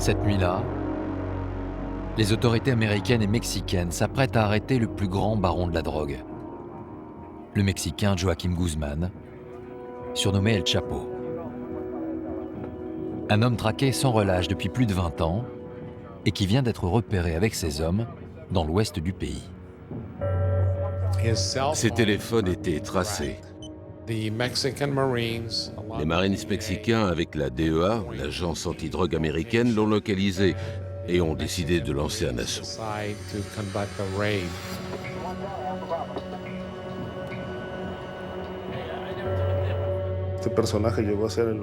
Cette nuit-là, les autorités américaines et mexicaines s'apprêtent à arrêter le plus grand baron de la drogue, le Mexicain Joaquín Guzmán, surnommé El Chapo. Un homme traqué sans relâche depuis plus de 20 ans et qui vient d'être repéré avec ses hommes dans l'ouest du pays. Ses téléphones étaient tracés. Les Marines mexicains avec la DEA, l'agence antidrogue américaine, l'ont localisé et ont décidé de lancer un assaut.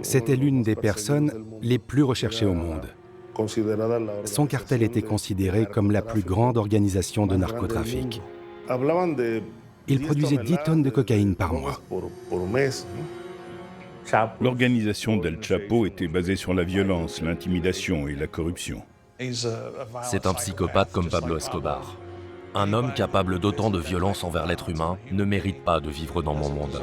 C'était l'une des personnes les plus recherchées au monde. Son cartel était considéré comme la plus grande organisation de narcotrafic. Il produisait 10 tonnes de cocaïne par mois. L'organisation d'El Chapo était basée sur la violence, l'intimidation et la corruption. C'est un psychopathe comme Pablo Escobar. Un homme capable d'autant de violence envers l'être humain ne mérite pas de vivre dans mon monde.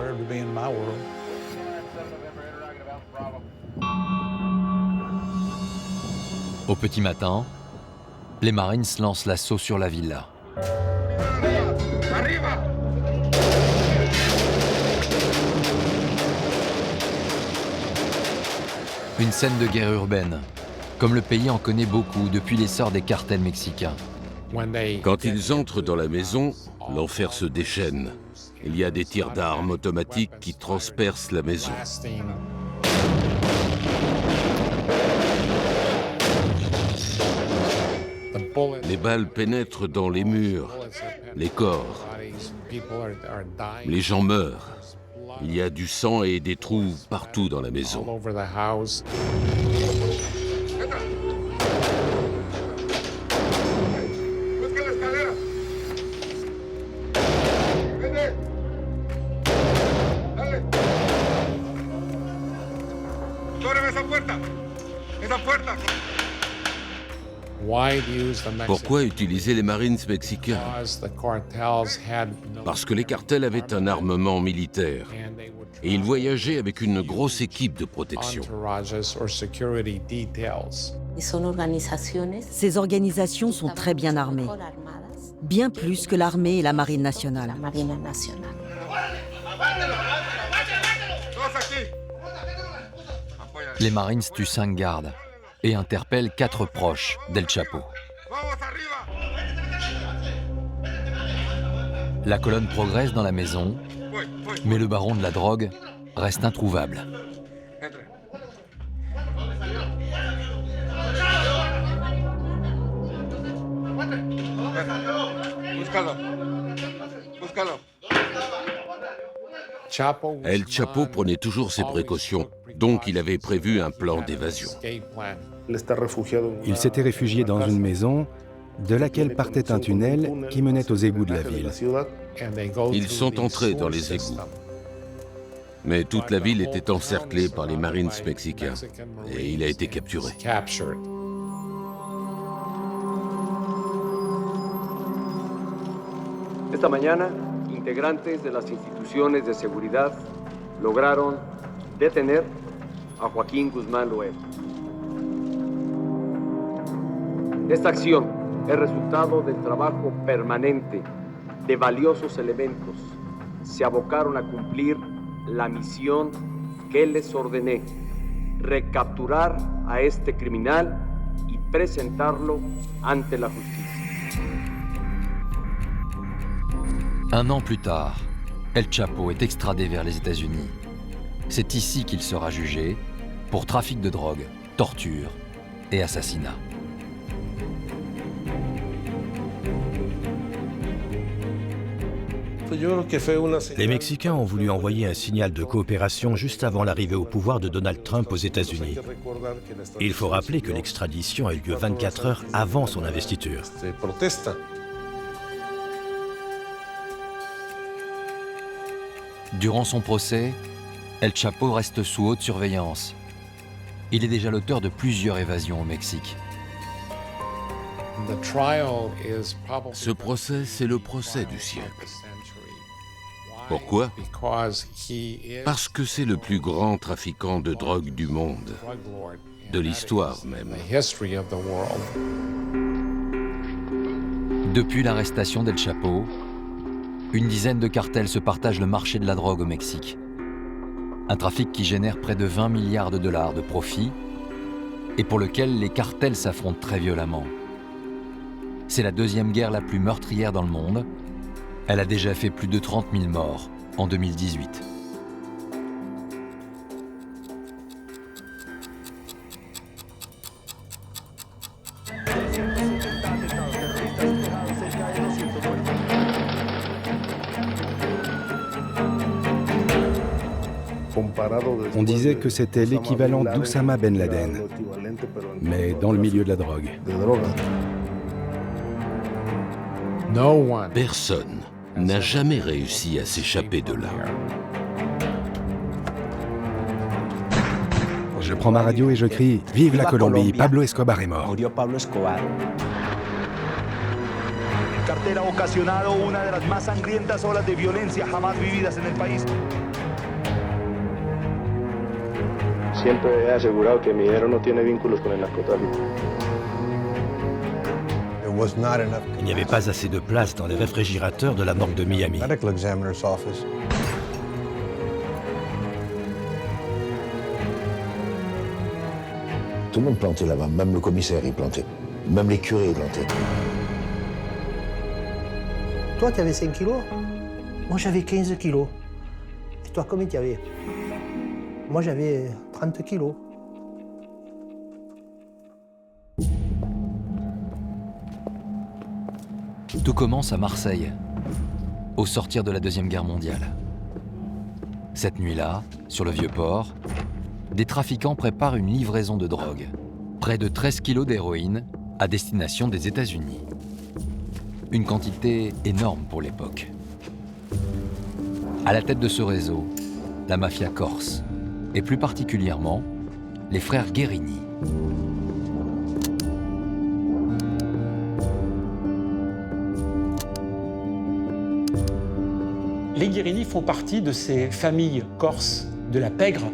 Au petit matin, les Marines lancent l'assaut sur la villa. Une scène de guerre urbaine, comme le pays en connaît beaucoup depuis l'essor des cartels mexicains. Quand ils entrent dans la maison, l'enfer se déchaîne. Il y a des tirs d'armes automatiques qui transpercent la maison. Les balles pénètrent dans les murs, les corps. Les gens meurent. Il y a du sang et des trous partout dans la maison. Pourquoi utiliser les Marines mexicains? Parce que les cartels avaient un armement militaire et ils voyageaient avec une grosse équipe de protection. Ces organisations sont très bien armées, bien plus que l'armée et la marine nationale. Les Marines tuent 5 gardes et interpellent 4 proches d'El Chapo. La colonne progresse dans la maison, mais le baron de la drogue reste introuvable. El Chapo prenait toujours ses précautions, donc il avait prévu un plan d'évasion. Il s'était réfugié dans une maison de laquelle partait un tunnel qui menait aux égouts de la ville. Ils sont entrés dans les égouts. Mais toute la ville était encerclée par les Marines mexicains et il a été capturé. Esta mañana, integrantes de las instituciones de seguridad lograron detener a Joaquín Guzmán Loera. Esta acción es resultado del trabajo permanente de valiosos elementos. Se abocaron a cumplir la misión que les ordené, recapturar a este criminal y presentarlo ante la justicia. Un an plus tard, El Chapo est extradé vers les États-Unis. C'est ici qu'il sera jugé pour trafic de drogue, torture et assassinat. Les Mexicains ont voulu envoyer un signal de coopération juste avant l'arrivée au pouvoir de Donald Trump aux États-Unis. Il faut rappeler que l'extradition a eu lieu 24 heures avant son investiture. Durant son procès, El Chapo reste sous haute surveillance. Il est déjà l'auteur de plusieurs évasions au Mexique. Ce procès, c'est le procès du siècle. Pourquoi? Parce que c'est le plus grand trafiquant de drogue du monde. de l'histoire même. Depuis l'arrestation d'El Chapo, une dizaine de cartels se partagent le marché de la drogue au Mexique. Un trafic qui génère près de 20 milliards de dollars de profit et pour lequel les cartels s'affrontent très violemment. C'est la deuxième guerre la plus meurtrière dans le monde. Elle a déjà fait plus de 30 000 morts en 2018. On disait que c'était l'équivalent d'Oussama Ben Laden, mais dans le milieu de la drogue. Personne n'a jamais réussi à s'échapper de là. Je prends ma radio et je crie « Vive la Colombie, Pablo Escobar est mort ». El cartel ha ocasionado una de las más sangrientas olas de violencia jamás vividas en el país. Siempre he asegurado que mi dinero no tiene vínculos con el narcotráfico. Il n'y avait pas assez de place dans les réfrigérateurs de la morgue de Miami. Tout le monde plantait là-bas, même le commissaire il plantait, même les curés ils plantaient. Toi, tu avais 5 kilos. Moi, j'avais 15 kilos. Et toi, combien tu avais? Moi, j'avais 30 kilos. Tout commence à Marseille, au sortir de la Deuxième Guerre mondiale. Cette nuit-là, sur le Vieux-Port, des trafiquants préparent une livraison de drogue. Près de 13 kilos d'héroïne à destination des États-Unis. Une quantité énorme pour l'époque. À la tête de ce réseau, la mafia corse, et plus particulièrement, les frères Guérini. Les Guérini font partie de ces familles corses de la pègre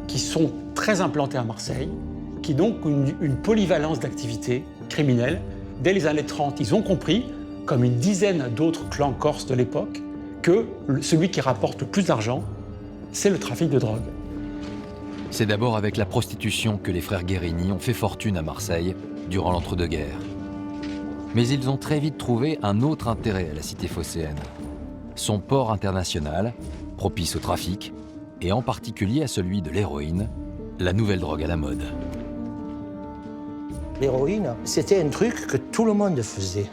qui sont très implantées à Marseille, qui donc ont une polyvalence d'activités criminelles. Dès les années 30, ils ont compris, comme une dizaine d'autres clans corses de l'époque, que celui qui rapporte le plus d'argent, c'est le trafic de drogue. C'est d'abord avec la prostitution que les frères Guérini ont fait fortune à Marseille durant l'entre-deux-guerres. Mais ils ont très vite trouvé un autre intérêt à la cité phocéenne. Son port international, propice au trafic, et en particulier à celui de l'héroïne, la nouvelle drogue à la mode. L'héroïne, c'était un truc que tout le monde faisait.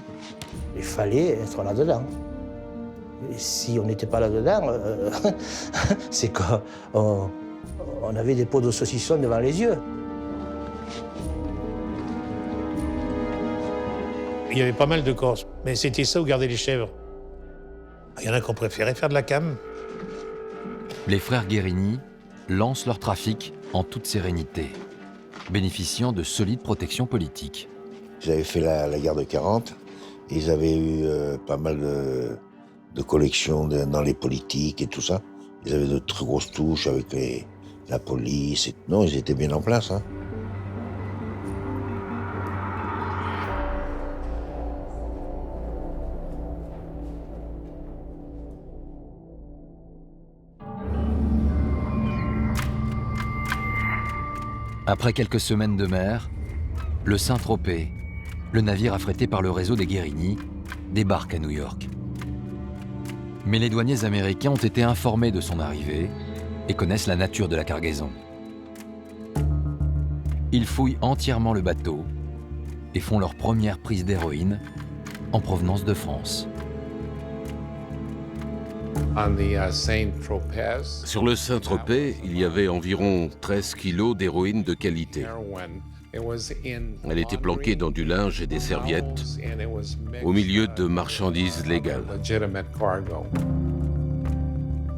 Il fallait être là-dedans. Et si on n'était pas là-dedans, c'est qu'on avait des pots de saucisson devant les yeux. Il y avait pas mal de Corses, mais c'était ça ou garder les chèvres. Il y en a qui ont préféré faire de la cam. Les frères Guérini lancent leur trafic en toute sérénité, bénéficiant de solides protections politiques. Ils avaient fait la guerre de 40, et ils avaient eu pas mal de collections dans les politiques et tout ça. Ils avaient de très grosses touches avec la police. Non, ils étaient bien en place. Hein. Après quelques semaines de mer, le Saint-Tropez, le navire affrété par le réseau des Guérini, débarque à New York. Mais les douaniers américains ont été informés de son arrivée et connaissent la nature de la cargaison. Ils fouillent entièrement le bateau et font leur première prise d'héroïne en provenance de France. Sur le Saint-Tropez, il y avait environ 13 kilos d'héroïne de qualité. Elle était planquée dans du linge et des serviettes, au milieu de marchandises légales.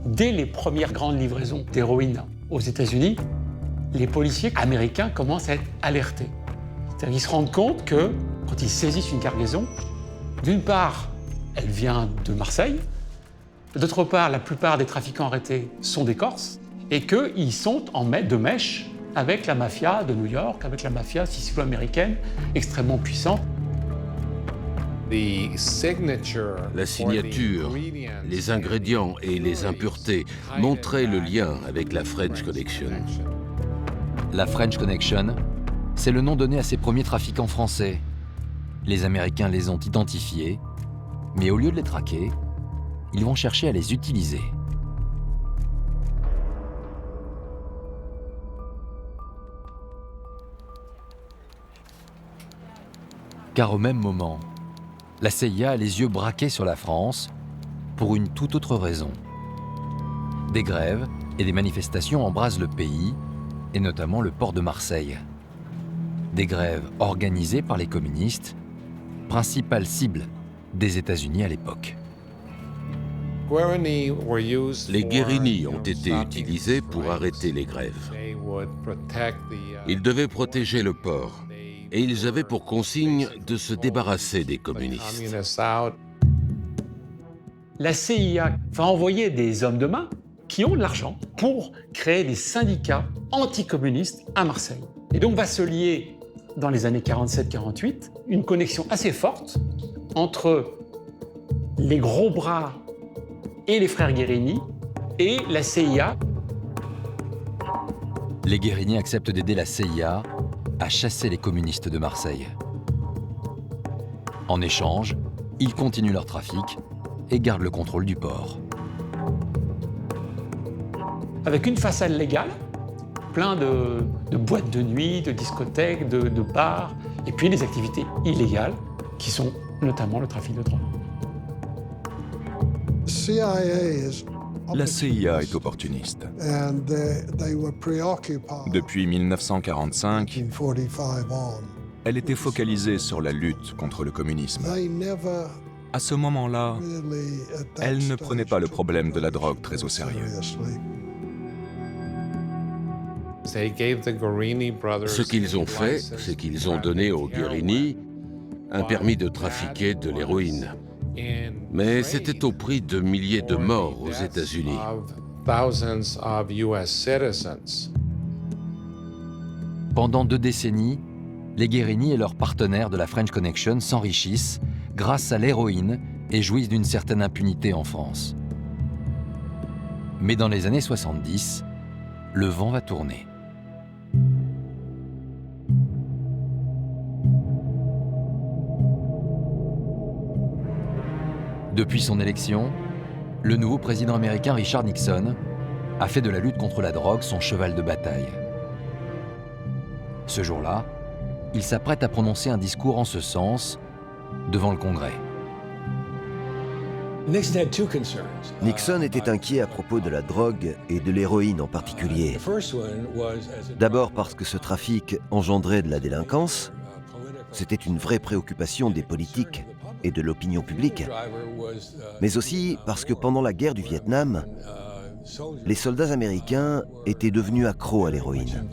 Dès les premières grandes livraisons d'héroïne aux États-Unis, les policiers américains commencent à être alertés. C'est-à-dire qu'ils se rendent compte que, quand ils saisissent une cargaison, d'une part, elle vient de Marseille, d'autre part, la plupart des trafiquants arrêtés sont des Corses, et qu'ils sont en maître de mèche avec la mafia de New York, avec la mafia sicilo-américaine extrêmement puissante. La signature, les ingrédients et les impuretés montraient le lien avec la French Connection. La French Connection, c'est le nom donné à ces premiers trafiquants français. Les Américains les ont identifiés, mais au lieu de les traquer, ils vont chercher à les utiliser. Car au même moment, la CIA a les yeux braqués sur la France pour une toute autre raison. Des grèves et des manifestations embrasent le pays, et notamment le port de Marseille. Des grèves organisées par les communistes, principale cible des États-Unis à l'époque. Les Guérini ont été utilisés pour arrêter les grèves. Ils devaient protéger le port. Et ils avaient pour consigne de se débarrasser des communistes. La CIA va envoyer des hommes de main qui ont de l'argent pour créer des syndicats anticommunistes à Marseille. Et donc va se lier, dans les années 47-48, une connexion assez forte entre les gros bras et les frères Guérini et la CIA. Les Guérini acceptent d'aider la CIA à chasser les communistes de Marseille. En échange, ils continuent leur trafic et gardent le contrôle du port. Avec une façade légale, plein de boîtes de nuit, de discothèques, de bars, et puis des activités illégales qui sont notamment le trafic de drogue. La CIA est opportuniste. Depuis 1945, elle était focalisée sur la lutte contre le communisme. À ce moment-là, elle ne prenait pas le problème de la drogue très au sérieux. Ce qu'ils ont fait, c'est qu'ils ont donné aux Guérini un permis de trafiquer de l'héroïne. Mais c'était au prix de milliers de morts aux États-Unis. Pendant 2 décennies, les Guérini et leurs partenaires de la French Connection s'enrichissent grâce à l'héroïne et jouissent d'une certaine impunité en France. Mais dans les années 70, le vent va tourner. Depuis son élection, le nouveau président américain Richard Nixon a fait de la lutte contre la drogue son cheval de bataille. Ce jour-là, il s'apprête à prononcer un discours en ce sens devant le Congrès. Nixon était inquiet à propos de la drogue et de l'héroïne en particulier. D'abord parce que ce trafic engendrait de la délinquance. C'était une vraie préoccupation des politiques et de l'opinion publique, mais aussi parce que pendant la guerre du Vietnam, les soldats américains étaient devenus accros à l'héroïne.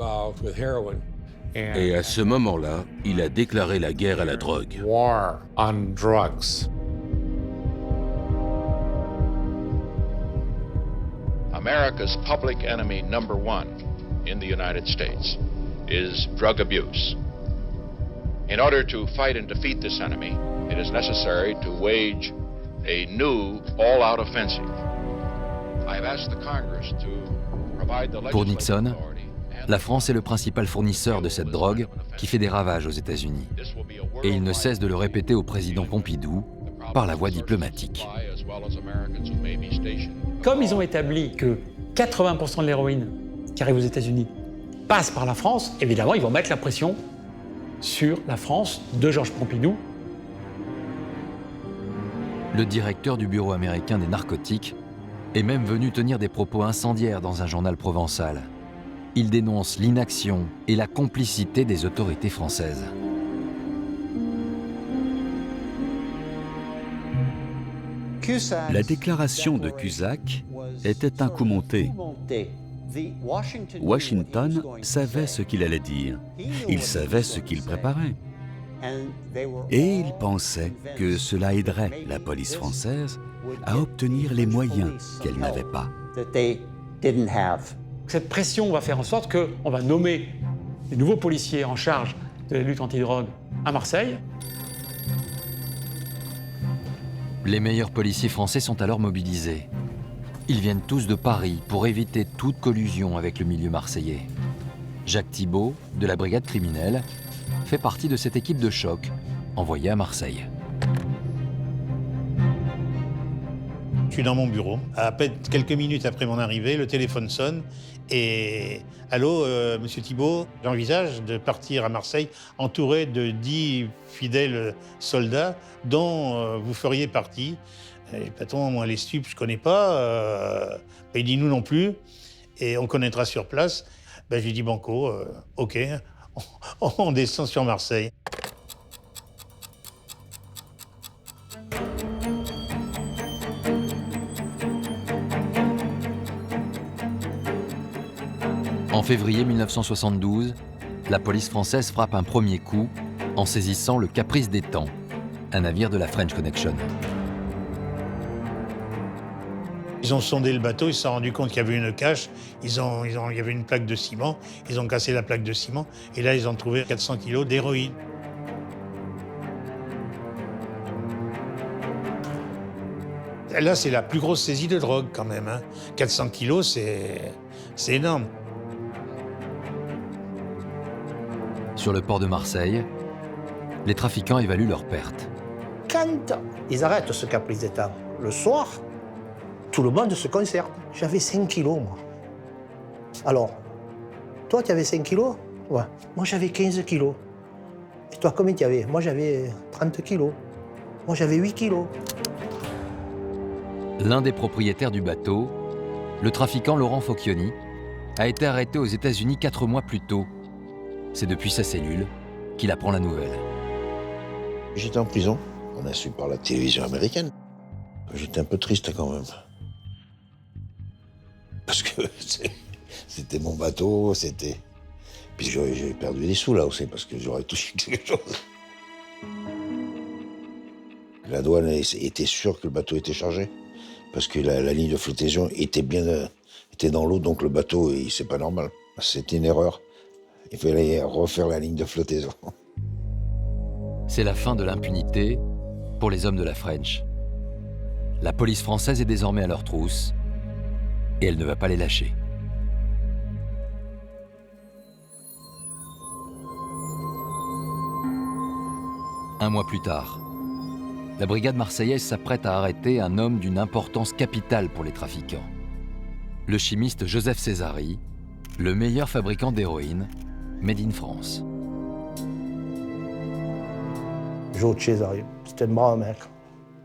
Et à ce moment-là, il a déclaré la guerre à la drogue. War on drugs. America's public enemy number one in the United States is drug abuse. In order to fight and defeat this enemy, it is necessary to wage a new all-out offensive. I have asked the Congress to provide the Pour legislative Nixon, authority la France est le principal fournisseur de cette drogue qui fait des ravages aux États-Unis. Et il ne cesse de le répéter au président Pompidou par la voie diplomatique. Comme ils ont établi que 80% de l'héroïne qui arrive aux États-Unis passe par la France, évidemment, ils vont mettre la pression sur la France de Georges Pompidou. Le directeur du bureau américain des narcotiques est même venu tenir des propos incendiaires dans un journal provençal. Il dénonce l'inaction et la complicité des autorités françaises. La déclaration de Cusack était un coup monté. Washington savait ce qu'il allait dire. Il savait ce qu'il préparait. Et il pensait que cela aiderait la police française à obtenir les moyens qu'elle n'avait pas. Cette pression va faire en sorte qu'on va nommer des nouveaux policiers en charge de la lutte antidrogue à Marseille. Les meilleurs policiers français sont alors mobilisés. Ils viennent tous de Paris pour éviter toute collusion avec le milieu marseillais. Jacques Thibault, de la brigade criminelle, fait partie de cette équipe de choc envoyée à Marseille. Je suis dans mon bureau. À peine quelques minutes après mon arrivée, le téléphone sonne et « Allô, monsieur Thibault, j'envisage de partir à Marseille entouré de 10 fidèles soldats dont vous feriez partie. » Et patron, moi les stupes, je connais pas. Il dit nous non plus et on connaîtra sur place. Ben, je lui dis banco, ok, on descend sur Marseille. En février 1972, la police française frappe un premier coup en saisissant le Caprice des Temps, un navire de la French Connection. Ils ont sondé le bateau, ils se sont rendus compte qu'il y avait une cache, il y avait une plaque de ciment, ils ont cassé la plaque de ciment et là ils ont trouvé 400 kilos d'héroïne. Là c'est la plus grosse saisie de drogue quand même, hein. 400 kilos c'est énorme. Sur le port de Marseille, les trafiquants évaluent leurs pertes. Quand ils arrêtent ce Caprice des Temps, le soir, tout le monde se concerte. J'avais 5 kilos, moi. Alors, toi, tu avais 5 kilos? Ouais. Moi, j'avais 15 kilos. Et toi, combien tu avais? Moi, j'avais 30 kilos. Moi, j'avais 8 kilos. L'un des propriétaires du bateau, le trafiquant Laurent Focchioni, a été arrêté aux États-Unis 4 mois plus tôt. C'est depuis sa cellule qu'il apprend la nouvelle. J'étais en prison. On a su par la télévision américaine. J'étais un peu triste quand même. Parce que c'était mon bateau, c'était... Puis j'ai perdu des sous là aussi, parce que j'aurais touché quelque chose. La douane était sûre que le bateau était chargé, parce que la ligne de flottaison était dans l'eau, donc le bateau, c'est pas normal. C'était une erreur. Il fallait refaire la ligne de flottaison. C'est la fin de l'impunité pour les hommes de la French. La police française est désormais à leur trousse et elle ne va pas les lâcher. Un mois plus tard, la brigade marseillaise s'apprête à arrêter un homme d'une importance capitale pour les trafiquants. Le chimiste Joseph Césari, le meilleur fabricant d'héroïne, made in France. Joe Césari, c'était un brave mec.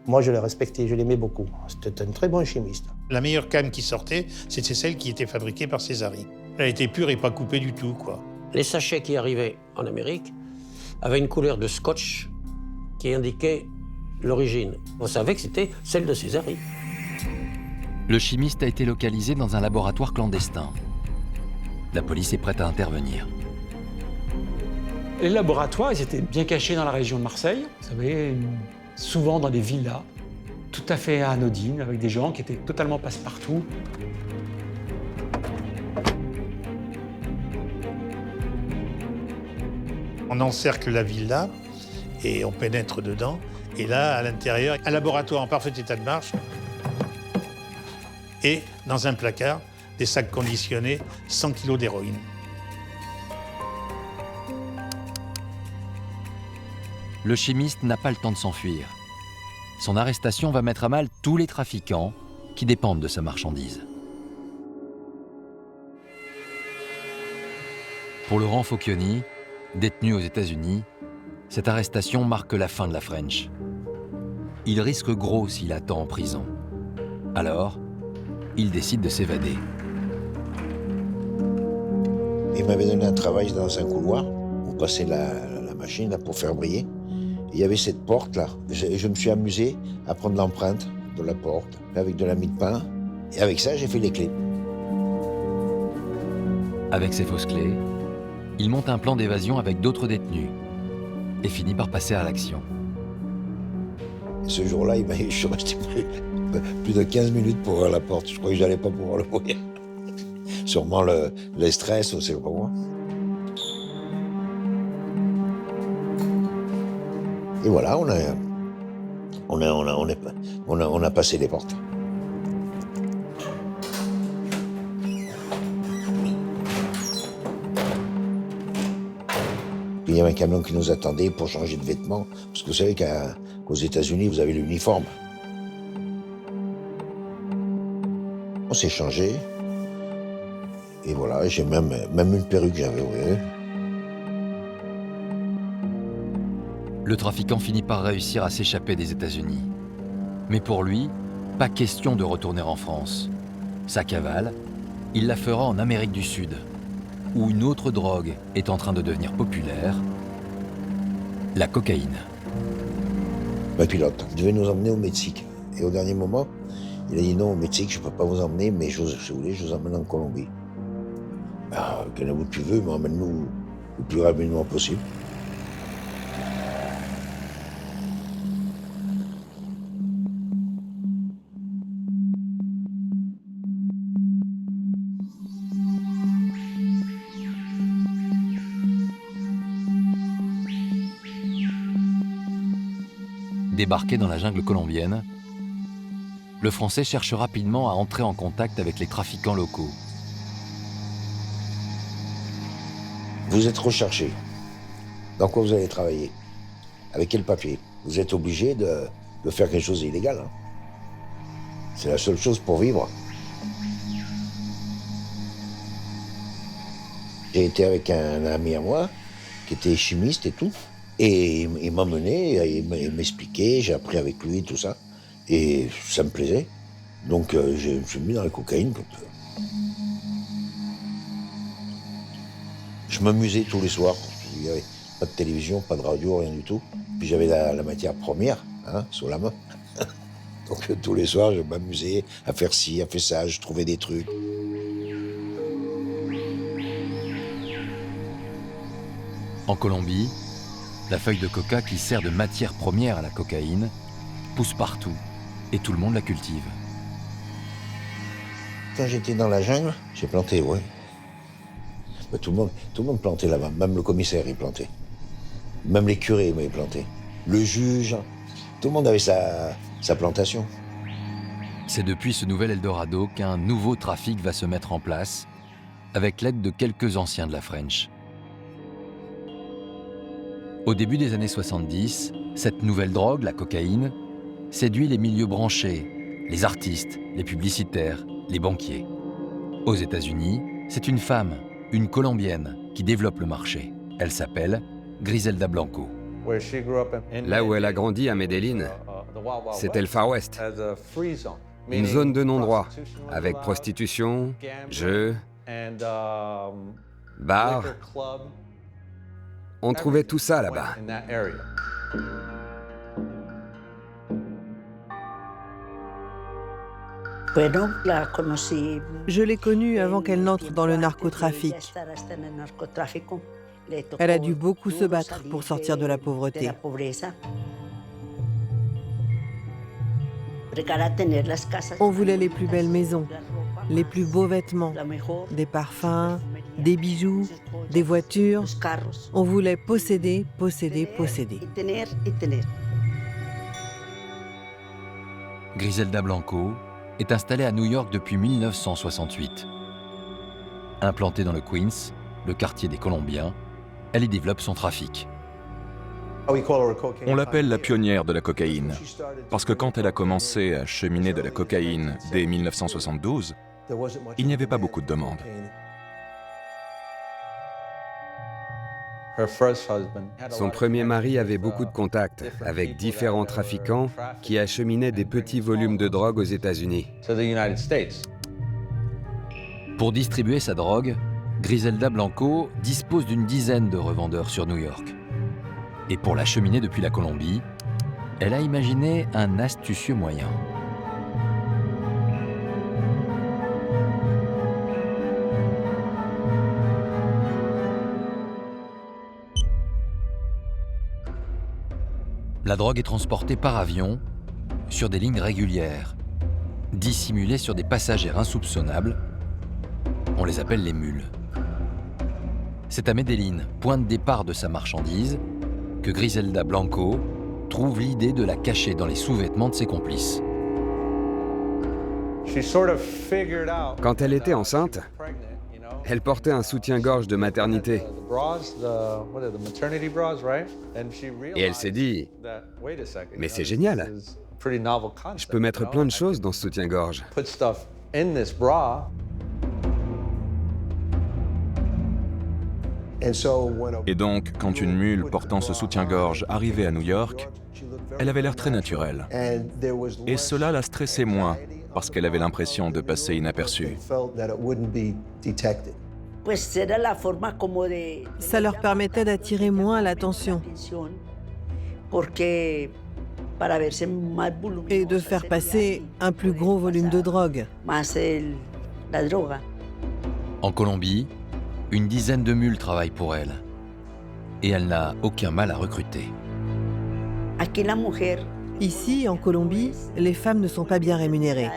Moi, je l'ai respecté, je l'aimais beaucoup. C'était un très bon chimiste. La meilleure canne qui sortait, c'était celle qui était fabriquée par Césari. Elle était pure et pas coupée du tout, quoi. Les sachets qui arrivaient en Amérique avaient une couleur de scotch qui indiquait l'origine. On savait que c'était celle de Césari. Le chimiste a été localisé dans un laboratoire clandestin. La police est prête à intervenir. Les laboratoires, ils étaient bien cachés dans la région de Marseille. Vous savez, souvent dans des villas, tout à fait anodines, avec des gens qui étaient totalement passe-partout. On encercle la villa et on pénètre dedans. Et là, à l'intérieur, un laboratoire en parfait état de marche. Et dans un placard, des sacs conditionnés, 100 kilos d'héroïne. Le chimiste n'a pas le temps de s'enfuir. Son arrestation va mettre à mal tous les trafiquants qui dépendent de sa marchandise. Pour Laurent Focchioni, détenu aux États-Unis, cette arrestation marque la fin de la French. Il risque gros s'il attend en prison. Alors, il décide de s'évader. Il m'avait donné un travail dans un couloir. On passait la machine là, pour faire briller. Il y avait cette porte-là. Je me suis amusé à prendre l'empreinte de la porte avec de la mie de pain. Et avec ça, j'ai fait les clés. Avec ses fausses clés, il monte un plan d'évasion avec d'autres détenus et finit par passer à l'action. Ce jour-là, je suis resté plus de 15 minutes pour ouvrir la porte. Je croyais que je n'allais pas pouvoir l'ouvrir. sûrement le stress, c'est pas moi. Et voilà, on a passé les portes. Il y avait un camion qui nous attendait pour changer de vêtements, parce que vous savez qu'aux États-Unis, vous avez l'uniforme. On s'est changé, et voilà, j'ai même une perruque, j'avais, vous voyez. Le trafiquant finit par réussir à s'échapper des États-Unis. Mais pour lui, pas question de retourner en France. Sa cavale, il la fera en Amérique du Sud, où une autre drogue est en train de devenir populaire, la cocaïne. Le pilote devait nous emmener au Mexique. Et au dernier moment, il a dit non, au Mexique, je ne peux pas vous emmener, mais si vous voulez, je vous emmène en Colombie. Qu'un bout tu veux, mais emmène-nous le plus rapidement possible. Débarqué dans la jungle colombienne, le Français cherche rapidement à entrer en contact avec les trafiquants locaux. Vous êtes recherché. Dans quoi vous allez travailler? Avec quel papier? Vous êtes obligé de faire quelque chose d'illégal. Hein. C'est la seule chose pour vivre. J'ai été avec un ami à moi qui était chimiste et tout. Et il m'a mené, il m'expliquait, j'ai appris avec lui tout ça. Et ça me plaisait. Donc je me suis mis dans la cocaïne. Je m'amusais tous les soirs. Il n'y avait pas de télévision, pas de radio, rien du tout. Puis j'avais la matière première, hein, sous la main. Donc tous les soirs, je m'amusais à faire ci, à faire ça, je trouvais des trucs. En Colombie, la feuille de coca qui sert de matière première à la cocaïne pousse partout et tout le monde la cultive. Quand j'étais dans la jungle, j'ai planté, ouais. Ben, tout le monde plantait là-bas, même le commissaire il plantait. Même les curés m'avaient planté. Le juge, tout le monde avait sa plantation. C'est depuis ce nouvel Eldorado qu'un nouveau trafic va se mettre en place, avec l'aide de quelques anciens de la French. Au début des années 70, cette nouvelle drogue, la cocaïne, séduit les milieux branchés, les artistes, les publicitaires, les banquiers. Aux États-Unis, c'est une femme, une Colombienne, qui développe le marché. Elle s'appelle Griselda Blanco. Là où elle a grandi, à Medellín, c'était le Far West. Une zone de non-droit, avec prostitution, jeux, bars. On trouvait tout ça là-bas. Je l'ai connue avant qu'elle n'entre dans le narcotrafic. Elle a dû beaucoup se battre pour sortir de la pauvreté. On voulait les plus belles maisons, les plus beaux vêtements, des parfums, des bijoux, des voitures. On voulait posséder, posséder, posséder. Griselda Blanco est installée à New York depuis 1968. Implantée dans le Queens, le quartier des Colombiens, elle y développe son trafic. On l'appelle la pionnière de la cocaïne, parce que quand elle a commencé à cheminer de la cocaïne dès 1972, il n'y avait pas beaucoup de demandes. Son premier mari avait beaucoup de contacts avec différents trafiquants qui acheminaient des petits volumes de drogue aux États-Unis. Pour distribuer sa drogue, Griselda Blanco dispose d'une dizaine de revendeurs sur New York. Et pour l'acheminer depuis la Colombie, elle a imaginé un astucieux moyen. La drogue est transportée par avion sur des lignes régulières, dissimulée sur des passagères insoupçonnables. On les appelle les mules. C'est à Medellín, point de départ de sa marchandise, que Griselda Blanco trouve l'idée de la cacher dans les sous-vêtements de ses complices. Quand elle était enceinte, elle portait un soutien-gorge de maternité. Et elle s'est dit, mais c'est génial, je peux mettre plein de choses dans ce soutien-gorge. Et donc, quand une mule portant ce soutien-gorge arrivait à New York, elle avait l'air très naturelle. Et cela la stressait moins, parce qu'elle avait l'impression de passer inaperçue. Ça leur permettait d'attirer moins l'attention et de faire passer un plus gros volume de drogue. En Colombie, une dizaine de mules travaillent pour elle. Et elle n'a aucun mal à recruter. Ici, en Colombie, les femmes ne sont pas bien rémunérées.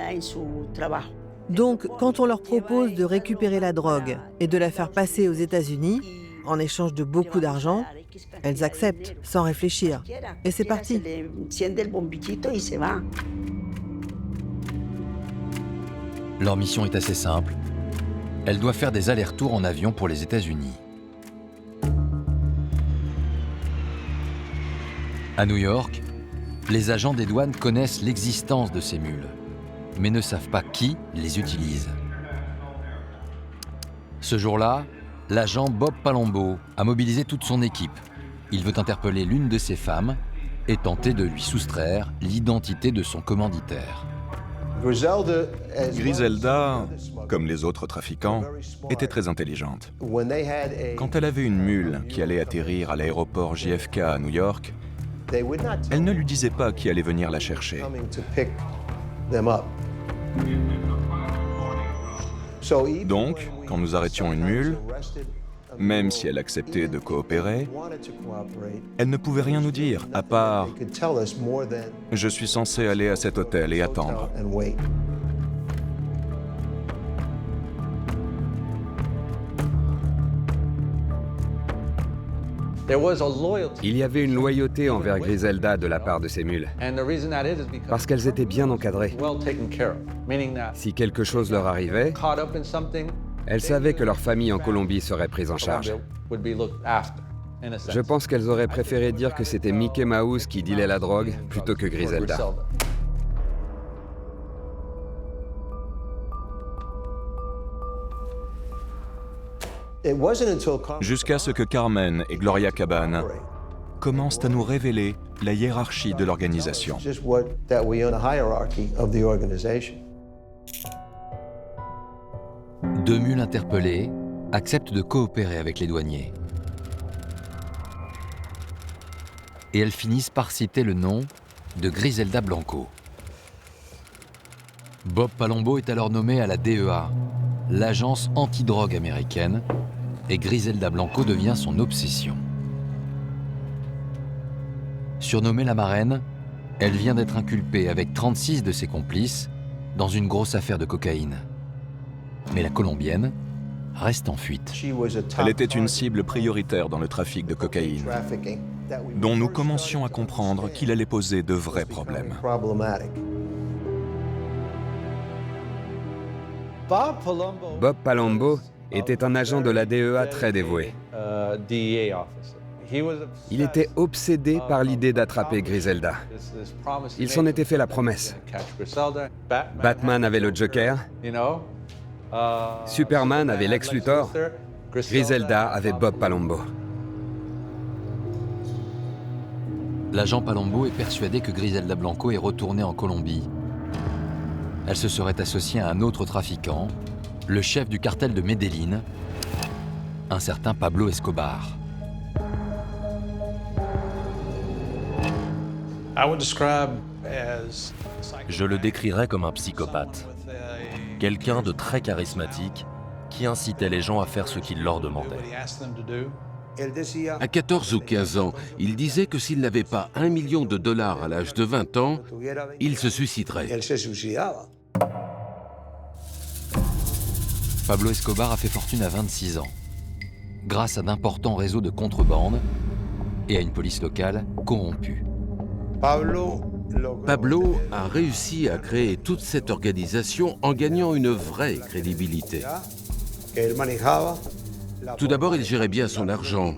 Donc, quand on leur propose de récupérer la drogue et de la faire passer aux États-Unis, en échange de beaucoup d'argent, elles acceptent sans réfléchir. Et c'est parti. Leur mission est assez simple. Elle doit faire des allers-retours en avion pour les États-Unis. À New York, les agents des douanes connaissent l'existence de ces mules, mais ne savent pas qui les utilise. Ce jour-là, l'agent Bob Palumbo a mobilisé toute son équipe. Il veut interpeller l'une de ces femmes et tenter de lui soustraire l'identité de son commanditaire. Griselda, comme les autres trafiquants, était très intelligente. Quand elle avait une mule qui allait atterrir à l'aéroport JFK à New York, elle ne lui disait pas qui allait venir la chercher. Donc, quand nous arrêtions une mule, même si elle acceptait de coopérer, elle ne pouvait rien nous dire, à part « Je suis censé aller à cet hôtel et attendre ». Il y avait une loyauté envers Griselda de la part de ces mules, parce qu'elles étaient bien encadrées. Si quelque chose leur arrivait, elles savaient que leur famille en Colombie serait prise en charge. Je pense qu'elles auraient préféré dire que c'était Mickey Mouse qui dealait la drogue plutôt que Griselda. Jusqu'à ce que Carmen et Gloria Cabane commencent à nous révéler la hiérarchie de l'organisation. Deux mules interpellées acceptent de coopérer avec les douaniers. Et elles finissent par citer le nom de Griselda Blanco. Bob Palumbo est alors nommé à la DEA, l'agence antidrogue américaine, et Griselda Blanco devient son obsession. Surnommée la marraine, elle vient d'être inculpée avec 36 de ses complices dans une grosse affaire de cocaïne. Mais la Colombienne reste en fuite. Elle était une cible prioritaire dans le trafic de cocaïne, dont nous commencions à comprendre qu'il allait poser de vrais problèmes. Bob Palumbo était un agent de la DEA très dévoué. Il était obsédé par l'idée d'attraper Griselda. Il s'en était fait la promesse. Batman avait le Joker, Superman avait Lex Luthor, Griselda avait Bob Palumbo. L'agent Palumbo est persuadé que Griselda Blanco est retournée en Colombie. Elle se serait associée à un autre trafiquant, le chef du cartel de Medellín, un certain Pablo Escobar. Je le décrirais comme un psychopathe. Quelqu'un de très charismatique qui incitait les gens à faire ce qu'il leur demandait. À 14 ou 15 ans, il disait que s'il n'avait pas $1 million à l'âge de 20 ans, il se suiciderait. Pablo Escobar a fait fortune à 26 ans, grâce à d'importants réseaux de contrebande et à une police locale corrompue. Pablo a réussi à créer toute cette organisation en gagnant une vraie crédibilité. Tout d'abord, il gérait bien son argent,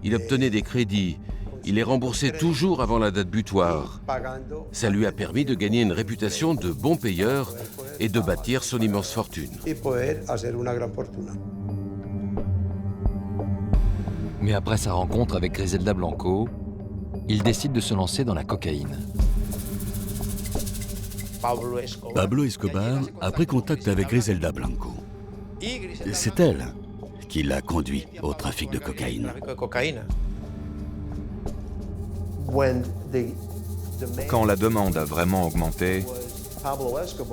il obtenait des crédits, il les remboursait toujours avant la date butoir. Ça lui a permis de gagner une réputation de bon payeur et de bâtir son immense fortune. Mais après sa rencontre avec Griselda Blanco, il décide de se lancer dans la cocaïne. Pablo Escobar a pris contact avec Griselda Blanco. C'est elle qui l'a conduit au trafic de cocaïne. Quand la demande a vraiment augmenté,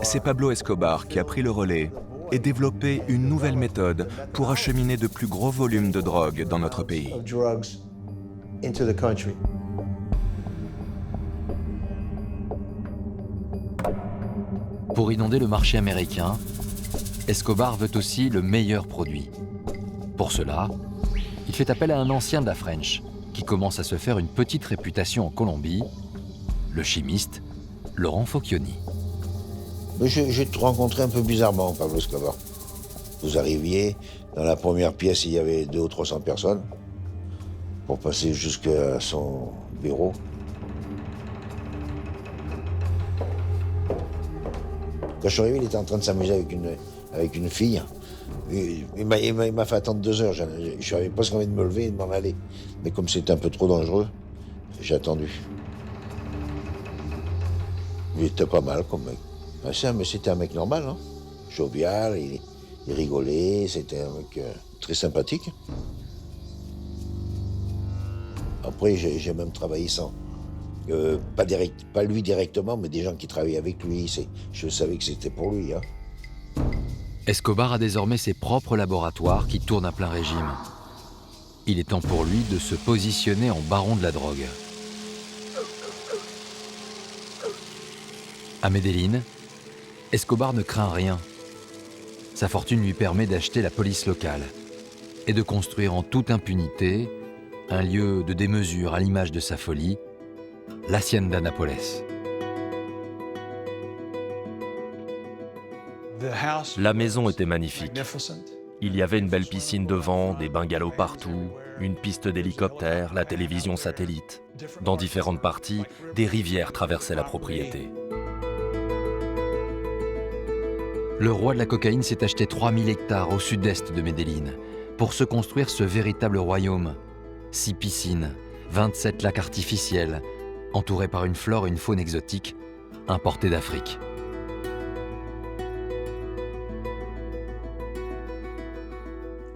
c'est Pablo Escobar qui a pris le relais et développé une nouvelle méthode pour acheminer de plus gros volumes de drogue dans notre pays. Pour inonder le marché américain, Escobar veut aussi le meilleur produit. Pour cela, il fait appel à un ancien de la French, qui commence à se faire une petite réputation en Colombie, le chimiste Laurent Focchioni. J'ai rencontré un peu bizarrement Pablo Escobar. Vous arriviez, dans la première pièce, il y avait 200 ou 300 personnes, pour passer jusqu'à son bureau. Quand je suis arrivé, il était en train de s'amuser avec une fille. Il m'a fait attendre 2 heures. Je suis presque envie de me lever et de m'en aller. Mais comme c'était un peu trop dangereux, j'ai attendu. Il était pas mal comme mec. C'était un mec normal, hein. Jovial, il rigolait, c'était un mec très sympathique. Après, j'ai même travaillé sans. Pas lui directement, mais des gens qui travaillaient avec lui. Je savais que c'était pour lui. Hein. Escobar a désormais ses propres laboratoires qui tournent à plein régime. Il est temps pour lui de se positionner en baron de la drogue. À Medellín, Escobar ne craint rien. Sa fortune lui permet d'acheter la police locale et de construire en toute impunité un lieu de démesure à l'image de sa folie, l'Hacienda Nápoles. La maison était magnifique. Il y avait une belle piscine devant, des bungalows partout, une piste d'hélicoptère, la télévision satellite. Dans différentes parties, des rivières traversaient la propriété. Le roi de la cocaïne s'est acheté 3000 hectares au sud-est de Medellín pour se construire ce véritable royaume. 6 piscines, 27 lacs artificiels, entourés par une flore et une faune exotiques importées d'Afrique.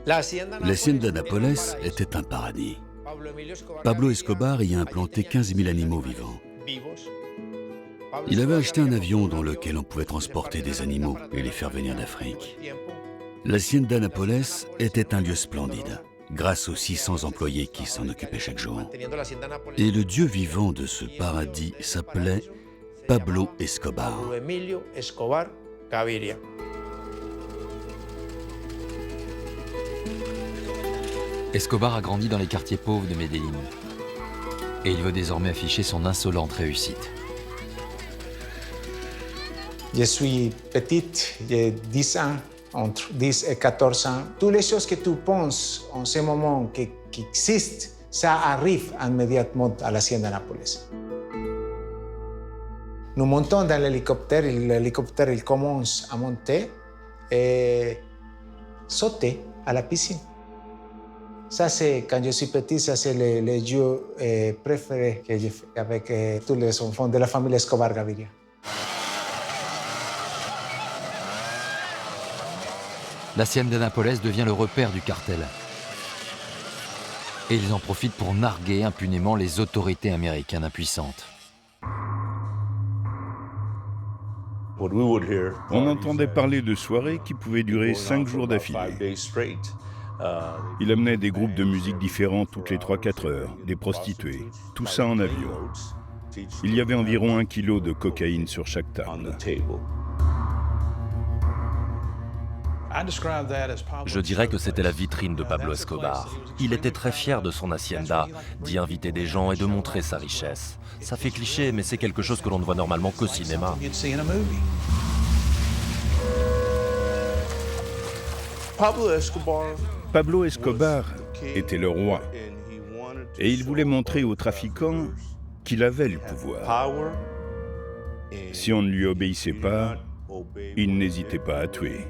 L'Hacienda Nápoles était un paradis. Pablo Escobar y a implanté 15 000 animaux vivants. Il avait acheté un avion dans lequel on pouvait transporter des animaux et les faire venir d'Afrique. L'Hacienda Nápoles était un lieu splendide, grâce aux 600 employés qui s'en occupaient chaque jour. Et le dieu vivant de ce paradis s'appelait Pablo Escobar. Escobar a grandi dans les quartiers pauvres de Medellín. Et il veut désormais afficher son insolente réussite. Je suis petite, j'ai 10 ans, entre 10 et 14 ans. Toutes les choses que tu penses en ce moment qui existent, ça arrive immédiatement à l'Hacienda Nápoles. Nous montons dans l'hélicoptère il commence à monter et sauter à la piscine. Ça, c'est, quand je suis petit, ça, c'est le jeu préféré que j'ai fait avec tous les enfants de la famille Escobar Gaviria. L'Hacienda Nápoles devient le repère du cartel. Et ils en profitent pour narguer impunément les autorités américaines impuissantes. On entendait parler de soirées qui pouvaient durer 5 jours d'affilée. Il amenait des groupes de musique différents toutes les 3-4 heures, des prostituées, tout ça en avion. Il y avait environ 1 kilo de cocaïne sur chaque table. Je dirais que c'était la vitrine de Pablo Escobar. Il était très fier de son hacienda, d'y inviter des gens et de montrer sa richesse. Ça fait cliché, mais c'est quelque chose que l'on ne voit normalement qu'au cinéma. Pablo Escobar était le roi. Et il voulait montrer aux trafiquants qu'il avait le pouvoir. Si on ne lui obéissait pas, il n'hésitait pas à tuer.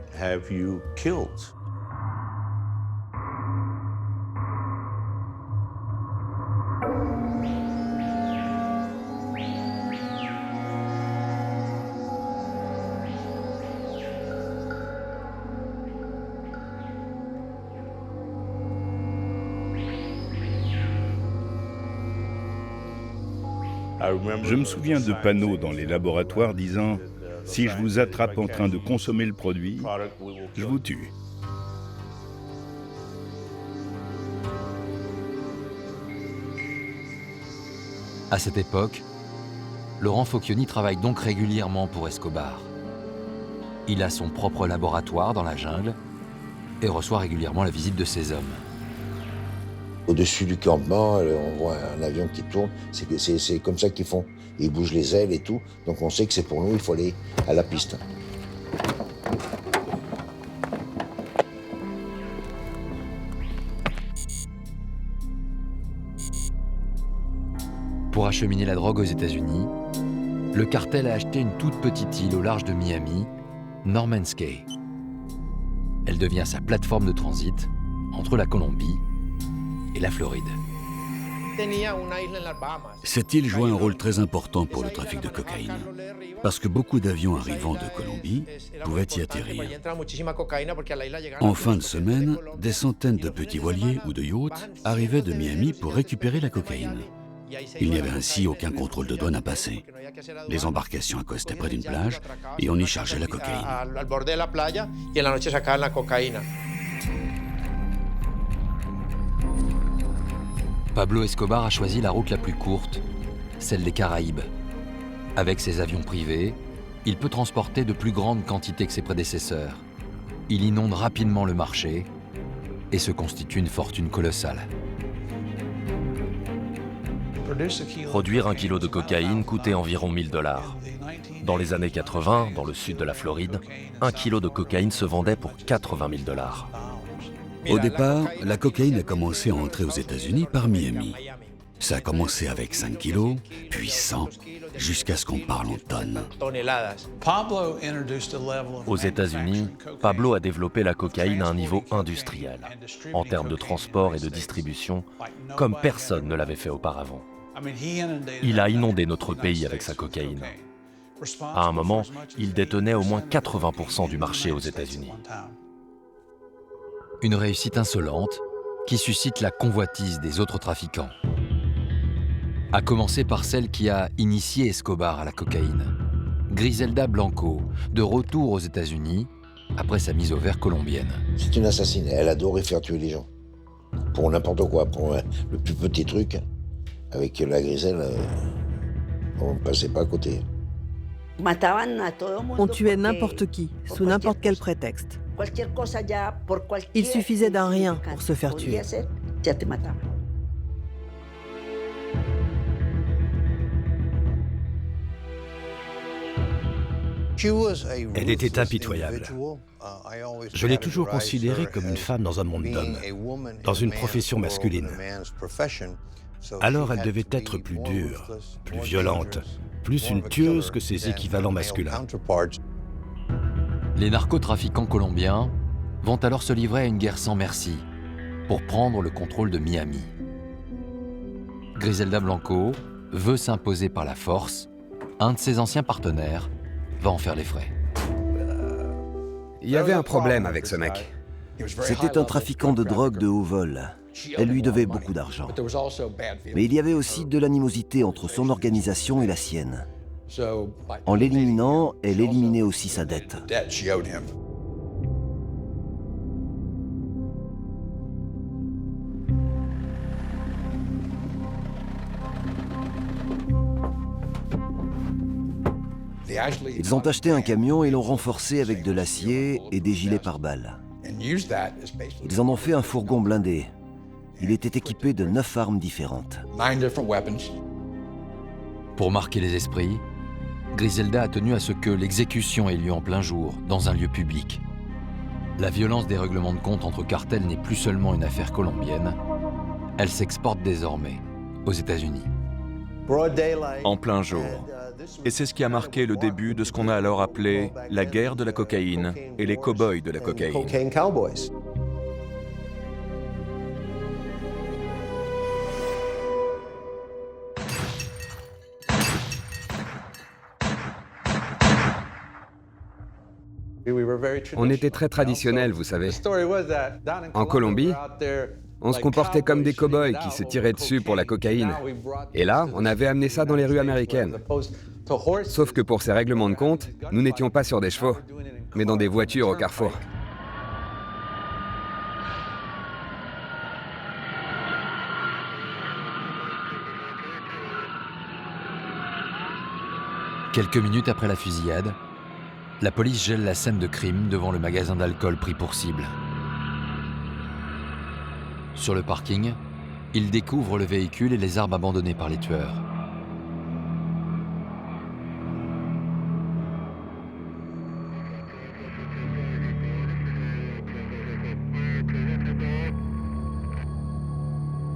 Je me souviens de panneaux dans les laboratoires disant « Si je vous attrape en train de consommer le produit, je vous tue ». À cette époque, Laurent Focchioni travaille donc régulièrement pour Escobar. Il a son propre laboratoire dans la jungle et reçoit régulièrement la visite de ses hommes. Au-dessus du campement, on voit un avion qui tourne, c'est comme ça qu'ils font. Ils bougent les ailes et tout, donc on sait que c'est pour nous, il faut aller à la piste. Pour acheminer la drogue aux États-Unis, le cartel a acheté une toute petite île au large de Miami, Norman's Cay. Elle devient sa plateforme de transit entre la Colombie et la Floride. Cette île jouait un rôle très important pour le trafic de cocaïne, parce que beaucoup d'avions arrivant de Colombie pouvaient y atterrir. En fin de semaine, des centaines de petits voiliers ou de yachts arrivaient de Miami pour récupérer la cocaïne. Il n'y avait ainsi aucun contrôle de douane à passer. Les embarcations accostaient près d'une plage et on y chargeait la cocaïne. Pablo Escobar a choisi la route la plus courte, celle des Caraïbes. Avec ses avions privés, il peut transporter de plus grandes quantités que ses prédécesseurs. Il inonde rapidement le marché et se constitue une fortune colossale. Produire 1 kilo de cocaïne coûtait environ 1 000 $. Dans les années 80, dans le sud de la Floride, 1 kilo de cocaïne se vendait pour 80 000 $. Au départ, la cocaïne a commencé à entrer aux États-Unis par Miami. Ça a commencé avec 5 kilos, puis 100, jusqu'à ce qu'on parle en tonnes. Aux États-Unis, Pablo a développé la cocaïne à un niveau industriel, en termes de transport et de distribution, comme personne ne l'avait fait auparavant. Il a inondé notre pays avec sa cocaïne. À un moment, il détenait au moins 80% du marché aux États-Unis. Une réussite insolente qui suscite la convoitise des autres trafiquants. À commencer par celle qui a initié Escobar à la cocaïne, Griselda Blanco, de retour aux États-Unis après sa mise au vert colombienne. C'est une assassine, elle adorait faire tuer les gens. Pour n'importe quoi, pour le plus petit truc. Avec la Griselle, on ne passait pas à côté. On tuait n'importe qui, sous n'importe quel prétexte. Il suffisait d'un rien pour se faire tuer. Elle était impitoyable. Je l'ai toujours considérée comme une femme dans un monde d'hommes, dans une profession masculine. Alors elle devait être plus dure, plus violente, plus une tueuse que ses équivalents masculins. Les narcotrafiquants colombiens vont alors se livrer à une guerre sans merci pour prendre le contrôle de Miami. Griselda Blanco veut s'imposer par la force. Un de ses anciens partenaires va en faire les frais. Il y avait un problème avec ce mec. C'était un trafiquant de drogue de haut vol. Elle lui devait beaucoup d'argent. Mais il y avait aussi de l'animosité entre son organisation et la sienne. En l'éliminant, elle éliminait aussi sa dette. Ils ont acheté un camion et l'ont renforcé avec de l'acier et des gilets pare-balles. Ils en ont fait un fourgon blindé. Il était équipé de 9 armes différentes. Pour marquer les esprits, Griselda a tenu à ce que l'exécution ait lieu en plein jour, dans un lieu public. La violence des règlements de compte entre cartels n'est plus seulement une affaire colombienne, elle s'exporte désormais aux États-Unis. En plein jour. Et c'est ce qui a marqué le début de ce qu'on a alors appelé la guerre de la cocaïne et les cow-boys de la cocaïne. On était très traditionnels, vous savez. En Colombie, on se comportait comme des cow-boys qui se tiraient dessus pour la cocaïne. Et là, on avait amené ça dans les rues américaines. Sauf que pour ces règlements de compte, nous n'étions pas sur des chevaux, mais dans des voitures au carrefour. Quelques minutes après la fusillade, la police gèle la scène de crime devant le magasin d'alcool pris pour cible. Sur le parking, ils découvrent le véhicule et les armes abandonnées par les tueurs.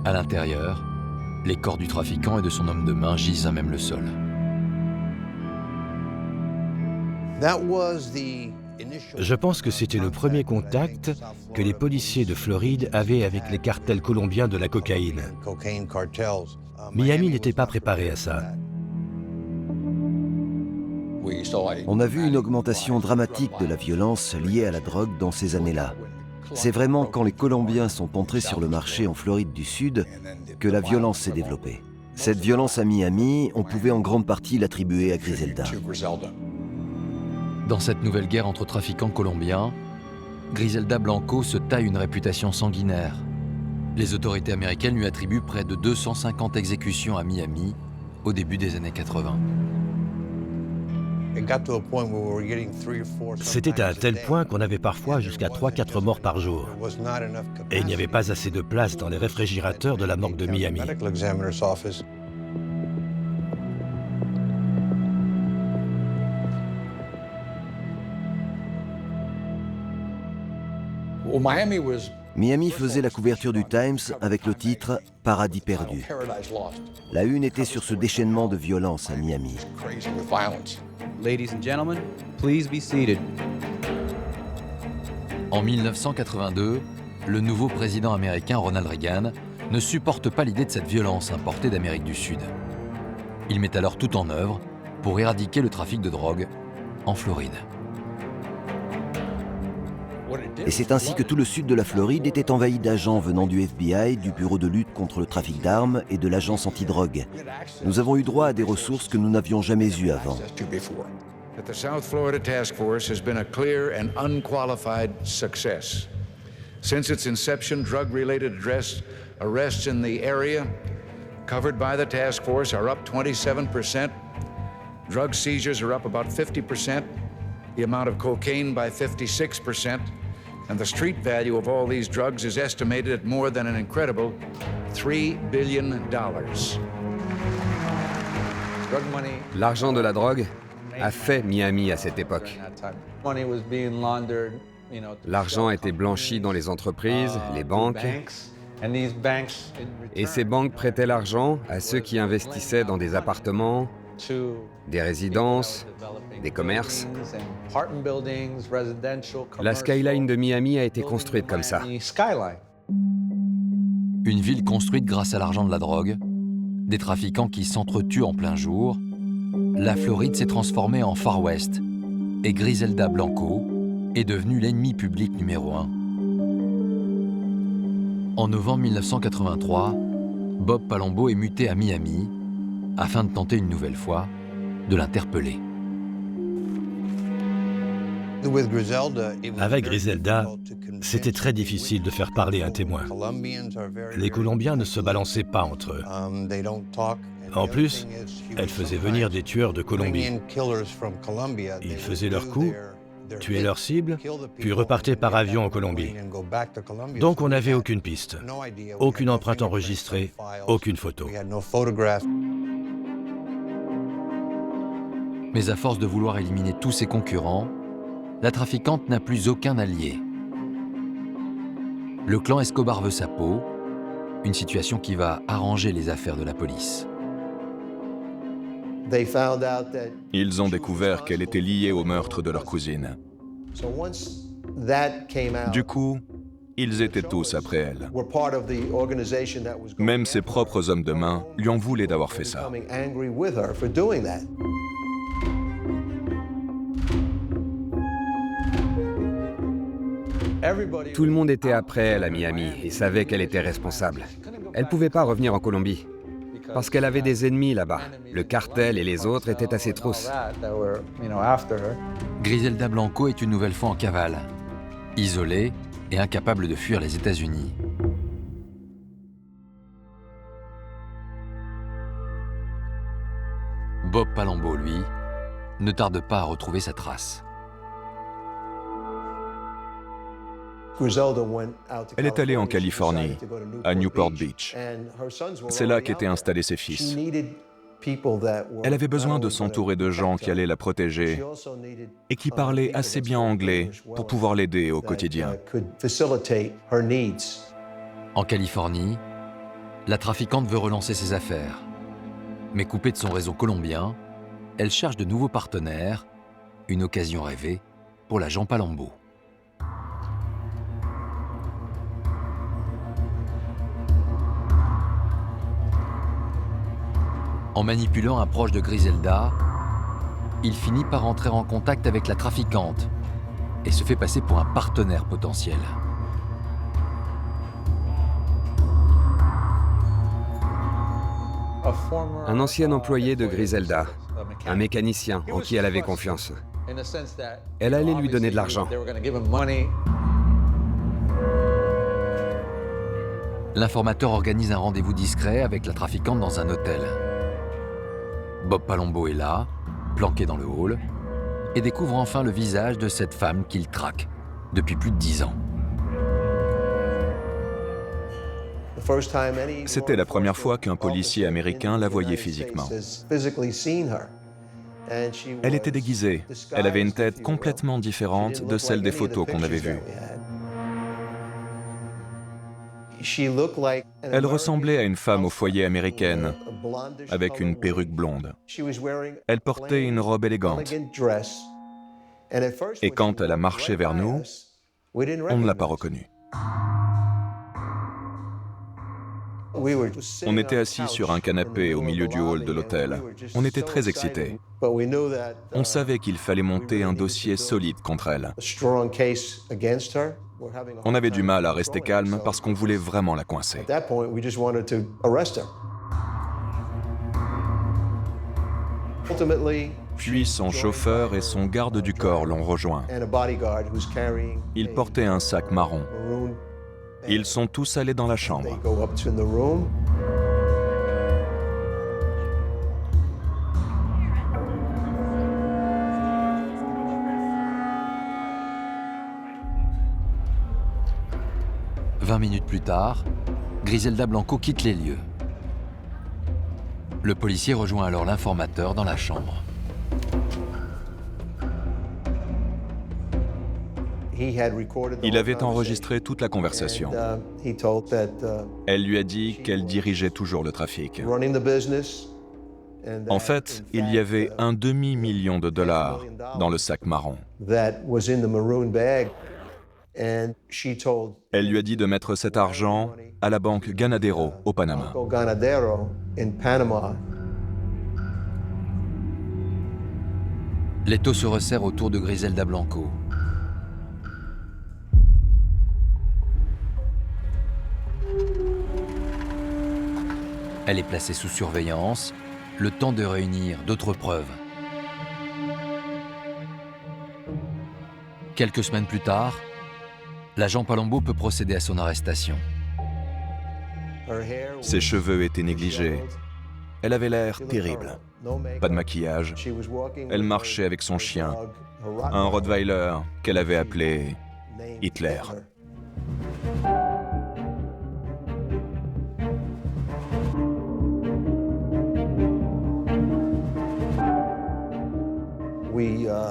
À l'intérieur, les corps du trafiquant et de son homme de main gisent à même le sol. Je pense que c'était le premier contact que les policiers de Floride avaient avec les cartels colombiens de la cocaïne. Miami n'était pas préparé à ça. On a vu une augmentation dramatique de la violence liée à la drogue dans ces années-là. C'est vraiment quand les Colombiens sont entrés sur le marché en Floride du Sud que la violence s'est développée. Cette violence à Miami, on pouvait en grande partie l'attribuer à Griselda. Dans cette nouvelle guerre entre trafiquants colombiens, Griselda Blanco se taille une réputation sanguinaire. Les autorités américaines lui attribuent près de 250 exécutions à Miami au début des années 80. C'était à un tel point qu'on avait parfois jusqu'à 3-4 morts par jour. Et il n'y avait pas assez de place dans les réfrigérateurs de la morgue de Miami. Miami faisait la couverture du Times avec le titre « Paradis perdu ». La une était sur ce déchaînement de violence à Miami. En 1982, le nouveau président américain Ronald Reagan ne supporte pas l'idée de cette violence importée d'Amérique du Sud. Il met alors tout en œuvre pour éradiquer le trafic de drogue en Floride. Et c'est ainsi que tout le sud de la Floride était envahi d'agents venant du FBI, du Bureau de lutte contre le trafic d'armes et de l'agence antidrogue. Nous avons eu droit à des ressources que nous n'avions jamais eues avant. The South Florida Task Force has been a clear and unqualified success. Since its inception, drug-related arrests in the area covered by the task force are up 27%. Drug seizures are up about 50%. The amount of cocaine by 56%. And the street value of all these drugs is estimated at more than an incredible $3 billion. L'argent de la drogue a fait Miami à cette époque. L'argent était blanchi dans les entreprises, les banques, et ces banques prêtaient l'argent à ceux qui investissaient dans des appartements, des résidences, des commerces. La skyline de Miami a été construite comme ça. Une ville construite grâce à l'argent de la drogue, des trafiquants qui s'entretuent en plein jour, la Floride s'est transformée en Far West et Griselda Blanco est devenue l'ennemi public numéro 1. En novembre 1983, Bob Palumbo est muté à Miami afin de tenter une nouvelle fois de l'interpeller. Avec Griselda, c'était très difficile de faire parler un témoin. Les Colombiens ne se balançaient pas entre eux. En plus, elle faisait venir des tueurs de Colombie. Ils faisaient leurs coups, tuaient leurs cibles, puis repartaient par avion en Colombie. Donc on n'avait aucune piste, aucune empreinte enregistrée, aucune photo. Mais à force de vouloir éliminer tous ses concurrents, la trafiquante n'a plus aucun allié. Le clan Escobar veut sa peau, une situation qui va arranger les affaires de la police. Ils ont découvert qu'elle était liée au meurtre de leur cousine. Du coup, ils étaient tous après elle. Même ses propres hommes de main lui en voulaient d'avoir fait ça. Tout le monde était après elle à Miami et savait qu'elle était responsable. Elle ne pouvait pas revenir en Colombie, parce qu'elle avait des ennemis là-bas. Le cartel et les autres étaient à ses trousses. Griselda Blanco est une nouvelle fois en cavale, isolée et incapable de fuir les États-Unis. Bob Palumbo, lui, ne tarde pas à retrouver sa trace. Elle est allée en Californie, à Newport Beach. C'est là qu'étaient installés ses fils. Elle avait besoin de s'entourer de gens qui allaient la protéger et qui parlaient assez bien anglais pour pouvoir l'aider au quotidien. En Californie, la trafiquante veut relancer ses affaires. Mais coupée de son réseau colombien, elle cherche de nouveaux partenaires, une occasion rêvée pour l'agent Palumbo. En manipulant un proche de Griselda, il finit par entrer en contact avec la trafiquante et se fait passer pour un partenaire potentiel. Un ancien employé de Griselda, un mécanicien en qui elle avait confiance. Elle allait lui donner de l'argent. L'informateur organise un rendez-vous discret avec la trafiquante dans un hôtel. Bob Palumbo est là, planqué dans le hall, et découvre enfin le visage de cette femme qu'il traque depuis plus de 10 ans. C'était la première fois qu'un policier américain la voyait physiquement. Elle était déguisée. Elle avait une tête complètement différente de celle des photos qu'on avait vues. Elle ressemblait à une femme au foyer américaine, avec une perruque blonde. Elle portait une robe élégante. Et quand elle a marché vers nous, on ne l'a pas reconnue. On était assis sur un canapé au milieu du hall de l'hôtel. On était très excités. On savait qu'il fallait monter un dossier solide contre elle. On avait du mal à rester calme parce qu'on voulait vraiment la coincer. Puis son chauffeur et son garde du corps l'ont rejoint. Il portait un sac marron. Ils sont tous allés dans la chambre. « 20 minutes plus tard, Griselda Blanco quitte les lieux. Le policier rejoint alors l'informateur dans la chambre. Il avait enregistré toute la conversation. Elle lui a dit qu'elle dirigeait toujours le trafic. En fait, il y avait un demi-million de dollars dans le sac marron. Elle lui a dit de mettre cet argent à la banque Ganadero au Panama. L'étau se resserre autour de Griselda Blanco. Elle est placée sous surveillance, le temps de réunir d'autres preuves. Quelques semaines plus tard, l'agent Palumbo peut procéder à son arrestation. Ses cheveux étaient négligés. Elle avait l'air terrible. Pas de maquillage. Elle marchait avec son chien, un Rottweiler qu'elle avait appelé Hitler.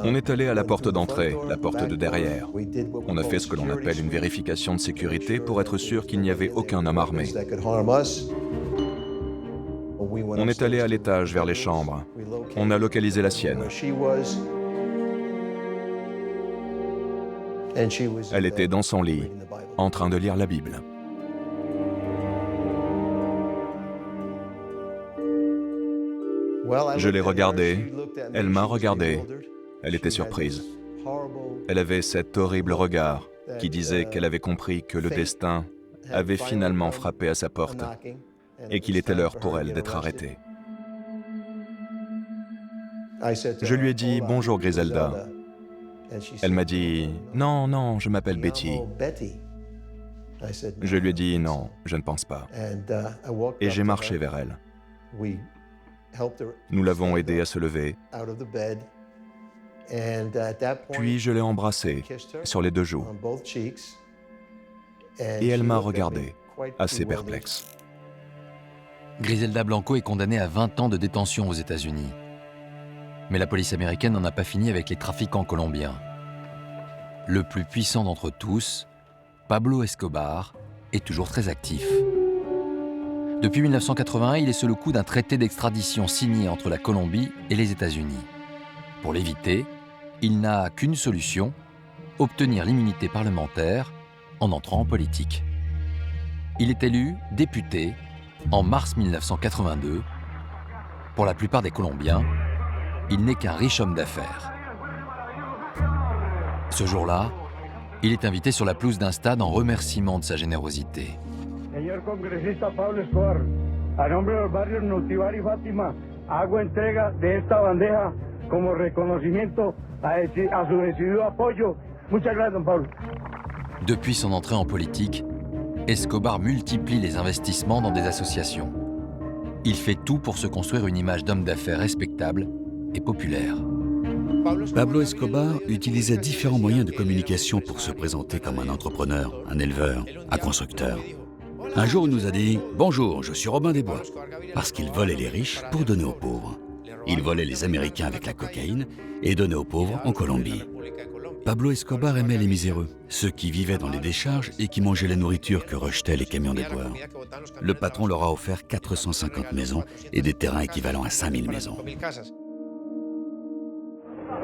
On est allé à la porte d'entrée, la porte de derrière. On a fait ce que l'on appelle une vérification de sécurité pour être sûr qu'il n'y avait aucun homme armé. On est allé à l'étage vers les chambres. On a localisé la sienne. Elle était dans son lit, en train de lire la Bible. Je l'ai regardée, elle m'a regardé, elle était surprise. Elle avait cet horrible regard qui disait qu'elle avait compris que le destin avait finalement frappé à sa porte et qu'il était l'heure pour elle d'être arrêtée. Je lui ai dit « Bonjour Griselda ». Elle m'a dit « Non, non, je m'appelle Betty ». Je lui ai dit « Non, je ne pense pas ». Et j'ai marché vers elle. Nous l'avons aidée à se lever. Puis je l'ai embrassée sur les deux joues. Et elle m'a regardé, assez perplexe. Griselda Blanco est condamnée à 20 ans de détention aux États-Unis. Mais la police américaine n'en a pas fini avec les trafiquants colombiens. Le plus puissant d'entre tous, Pablo Escobar, est toujours très actif. Depuis 1981, il est sous le coup d'un traité d'extradition signé entre la Colombie et les États-Unis. Pour l'éviter, il n'a qu'une solution, obtenir l'immunité parlementaire en entrant en politique. Il est élu député en mars 1982. Pour la plupart des Colombiens, il n'est qu'un riche homme d'affaires. Ce jour-là, il est invité sur la pelouse d'un stade en remerciement de sa générosité. Señor congresista Pablo Escobar, a nombre de los barrios Nutivar y Fátima, hago entrega de esta bandeja como reconocimiento a su decidido apoyo. Muchas gracias, don Pablo. Depuis son entrée en politique, Escobar multiplie les investissements dans des associations. Il fait tout pour se construire une image d'homme d'affaires respectable et populaire. Pablo Escobar utilisait différents moyens de communication pour se présenter comme un entrepreneur, un éleveur, un constructeur. Un jour, il nous a dit « Bonjour, je suis Robin des Bois », parce qu'il volait les riches pour donner aux pauvres. Il volait les Américains avec la cocaïne et donnait aux pauvres en Colombie. Pablo Escobar aimait les miséreux, ceux qui vivaient dans les décharges et qui mangeaient la nourriture que rejetaient les camions d'éboueurs. Le patron leur a offert 450 maisons et des terrains équivalents à 5000 maisons.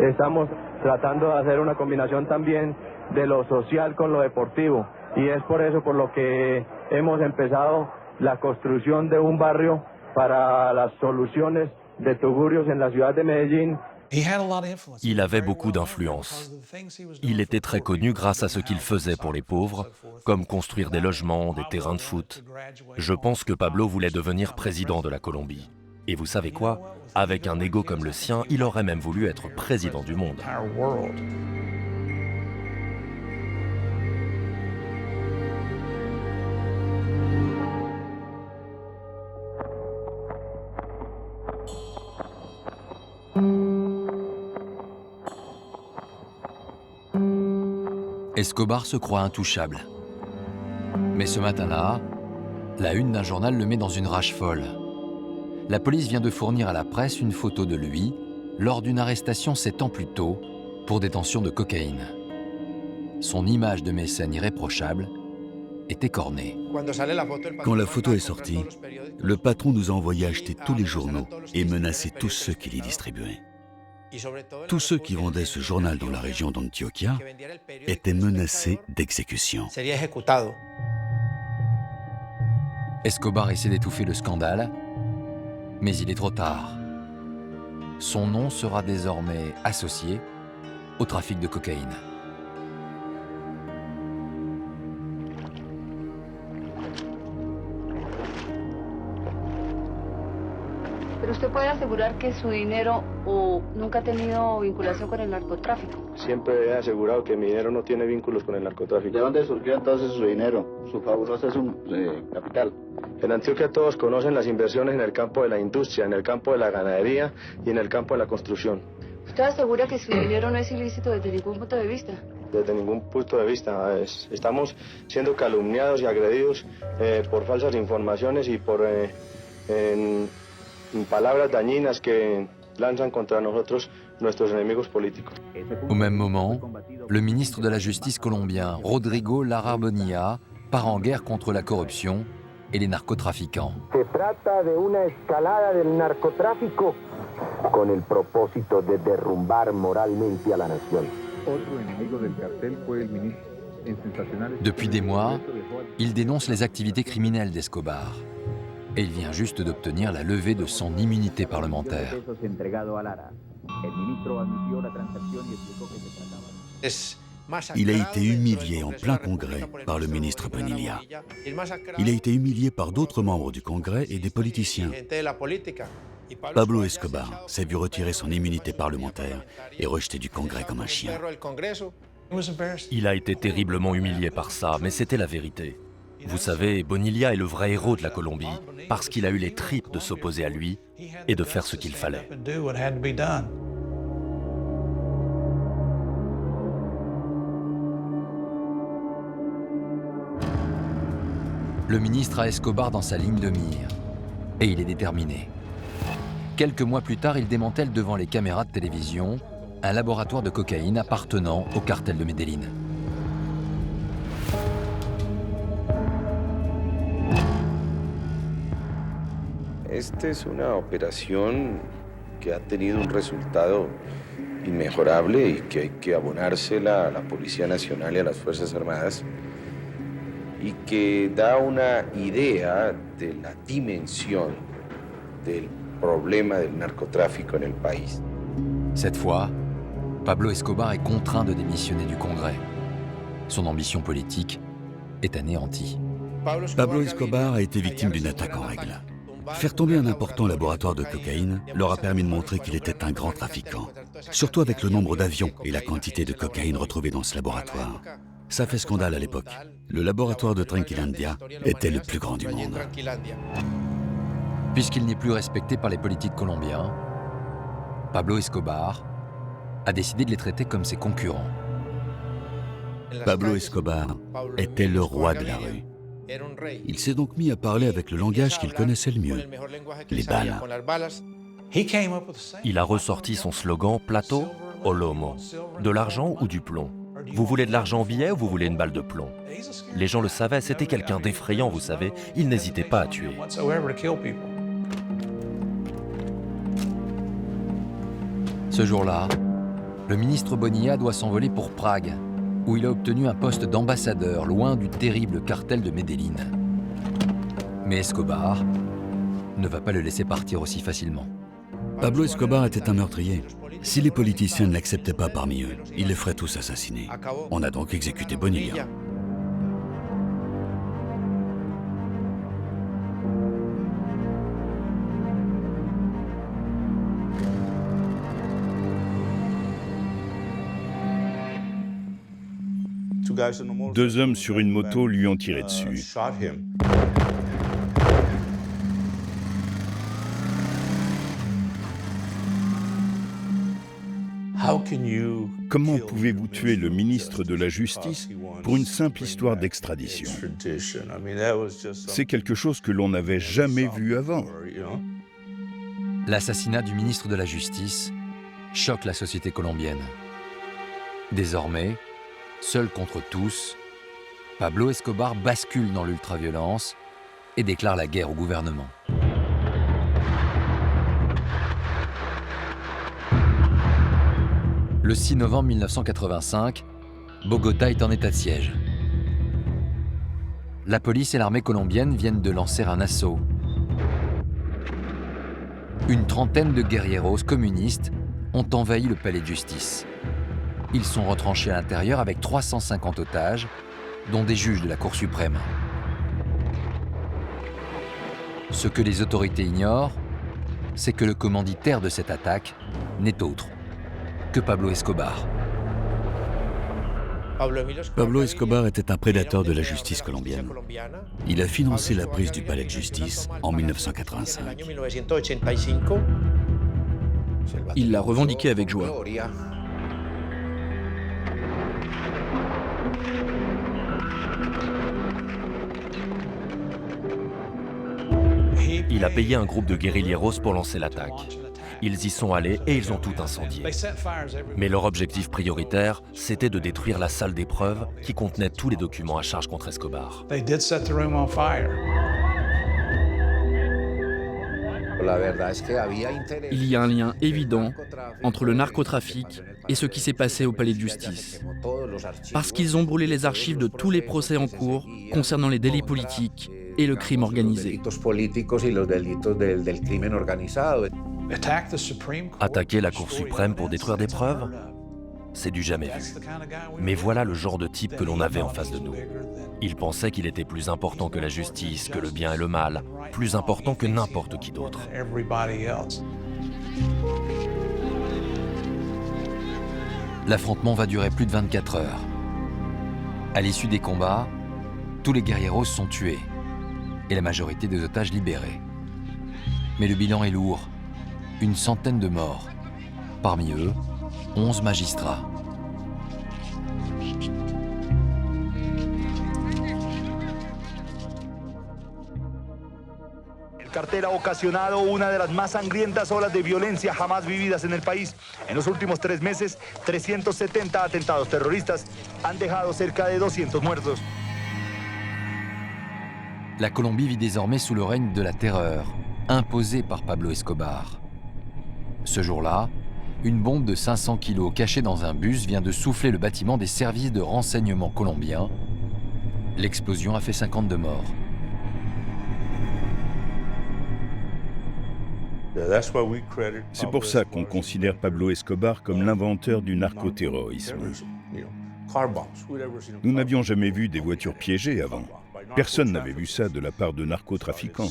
Estamos tratando de hacer una combinación también de lo social con lo deportivo y es por eso por lo que hemos empezado la construcción de un barrio para las soluciones de tugurios en la ciudad de Medellín. Il avait beaucoup d'influence. Il était très connu grâce à ce qu'il faisait pour les pauvres, comme construire des logements, des terrains de foot. Je pense que Pablo voulait devenir président de la Colombie. Et vous savez quoi? Avec un ego comme le sien, il aurait même voulu être président du monde. Escobar se croit intouchable. Mais ce matin-là, la une d'un journal le met dans une rage folle. La police vient de fournir à la presse une photo de lui lors d'une arrestation 7 ans plus tôt pour détention de cocaïne. Son image de mécène irréprochable est écornée. Quand la photo est sortie, le patron nous a envoyé acheter tous les journaux et menacer tous ceux qui les distribuaient. Tous ceux qui vendaient ce journal dans la région d'Antioquia étaient menacés d'exécution. Escobar essaie d'étouffer le scandale, mais il est trop tard. Son nom sera désormais associé au trafic de cocaïne. Pero usted puede asegurar que su dinero nunca ha tenido vinculación con el narcotráfico. siempre he asegurado que mi dinero no tiene vínculos con el narcotráfico. ¿De dónde surgió entonces su dinero, su fabulosa capital? En Antioquia todos conocen las inversiones en el campo de la industria, en el campo de la ganadería y en el campo de la construcción. ¿Usted asegura que su dinero no es ilícito desde ningún punto de vista? Desde ningún punto de vista. Estamos siendo calumniados y agredidos por falsas informaciones y por palabras dañinas que lanzan contra nosotros nuestros enemigos políticos. Au même moment, le ministre de la Justice colombien, Rodrigo Lara Bonilla, part en guerre contre la corruption et les narcotrafiquants. Se trata de una escalada del narcotráfico con el propósito de derrumbar moralmente a la nación. Otro enemigo del cartel fue el ministro en sensacionales. Depuis des mois, il dénonce les activités criminelles d'Escobar. Et il vient juste d'obtenir la levée de son immunité parlementaire. Il a été humilié en plein Congrès par le ministre Bonilla. Il a été humilié par d'autres membres du Congrès et des politiciens. Pablo Escobar s'est vu retirer son immunité parlementaire et rejeté du Congrès comme un chien. Il a été terriblement humilié par ça, mais c'était la vérité. Vous savez, Bonilla est le vrai héros de la Colombie, parce qu'il a eu les tripes de s'opposer à lui et de faire ce qu'il fallait. Le ministre a Escobar dans sa ligne de mire, et il est déterminé. Quelques mois plus tard, il démantèle devant les caméras de télévision un laboratoire de cocaïne appartenant au cartel de Medellín. Esta es una operación que ha tenido un resultado inmejorable y que hay que abonársela a la Policía Nacional y a las Fuerzas Armadas y que da una idea de la dimensión del problema del narcotráfico en el país. Cette fois, Pablo Escobar est contraint de démissionner du Congrès. Son ambition politique est anéantie. Pablo Escobar a été victime d'une attaque en règle. Faire tomber un important laboratoire de cocaïne leur a permis de montrer qu'il était un grand trafiquant, surtout avec le nombre d'avions et la quantité de cocaïne retrouvée dans ce laboratoire. Ça fait scandale à l'époque. Le laboratoire de Tranquilandia était le plus grand du monde. Puisqu'il n'est plus respecté par les politiques colombiens, Pablo Escobar a décidé de les traiter comme ses concurrents. Pablo Escobar était le roi de la rue. Il s'est donc mis à parler avec le langage qu'il connaissait le mieux, les balles. Il a ressorti son slogan « Plato o lomo », de l'argent ou du plomb. Vous voulez de l'argent en billet ou vous voulez une balle de plomb? Les gens le savaient, c'était quelqu'un d'effrayant, vous savez. Il n'hésitait pas à tuer. Ce jour-là, le ministre Bonilla doit s'envoler pour Prague, où il a obtenu un poste d'ambassadeur loin du terrible cartel de Medellín. Mais Escobar ne va pas le laisser partir aussi facilement. Pablo Escobar était un meurtrier. Si les politiciens ne l'acceptaient pas parmi eux, ils les feraient tous assassiner. On a donc exécuté Bonilla. Deux hommes sur une moto lui ont tiré dessus. Comment pouvez-vous tuer le ministre de la Justice pour une simple histoire d'extradition? C'est quelque chose que l'on n'avait jamais vu avant. L'assassinat du ministre de la Justice choque la société colombienne. Désormais, seul contre tous, Pablo Escobar bascule dans l'ultraviolence et déclare la guerre au gouvernement. Le 6 novembre 1985, Bogota est en état de siège. La police et l'armée colombienne viennent de lancer un assaut. Une trentaine de guerrieros communistes ont envahi le palais de justice. Ils sont retranchés à l'intérieur avec 350 otages, dont des juges de la Cour suprême. Ce que les autorités ignorent, c'est que le commanditaire de cette attaque n'est autre que Pablo Escobar. Pablo Escobar était un prédateur de la justice colombienne. Il a financé la prise du palais de justice en 1985. Il l'a revendiqué avec joie. Il a payé un groupe de guérilleros pour lancer l'attaque. Ils y sont allés et ils ont tout incendié. Mais leur objectif prioritaire, c'était de détruire la salle d'épreuve qui contenait tous les documents à charge contre Escobar. Il y a un lien évident entre le narcotrafic et ce qui s'est passé au palais de justice. Parce qu'ils ont brûlé les archives de tous les procès en cours concernant les délits politiques et le crime organisé. Attaquer la Cour suprême pour détruire des preuves, c'est du jamais vu. Mais voilà le genre de type que l'on avait en face de nous. Il pensait qu'il était plus important que la justice, que le bien et le mal, plus important que n'importe qui d'autre. L'affrontement va durer plus de 24 heures. À l'issue des combats, tous les guerrieros sont tués et la majorité des otages libérés. Mais le bilan est lourd, une centaine de morts. Parmi eux, 11 magistrats. El cartel ha ocasionado una de las más sangrientas olas de violencia jamás vividas en el país. En los últimos 3 meses, 370 atentados terroristas han dejado cerca de 200 muertos. La Colombie vit désormais sous le règne de la terreur, imposée par Pablo Escobar. Ce jour-là, une bombe de 500 kilos cachée dans un bus vient de souffler le bâtiment des services de renseignement colombiens. L'explosion a fait 52 morts. C'est pour ça qu'on considère Pablo Escobar comme l'inventeur du narcoterrorisme. Nous n'avions jamais vu des voitures piégées avant. Personne n'avait vu ça de la part de narcotrafiquants.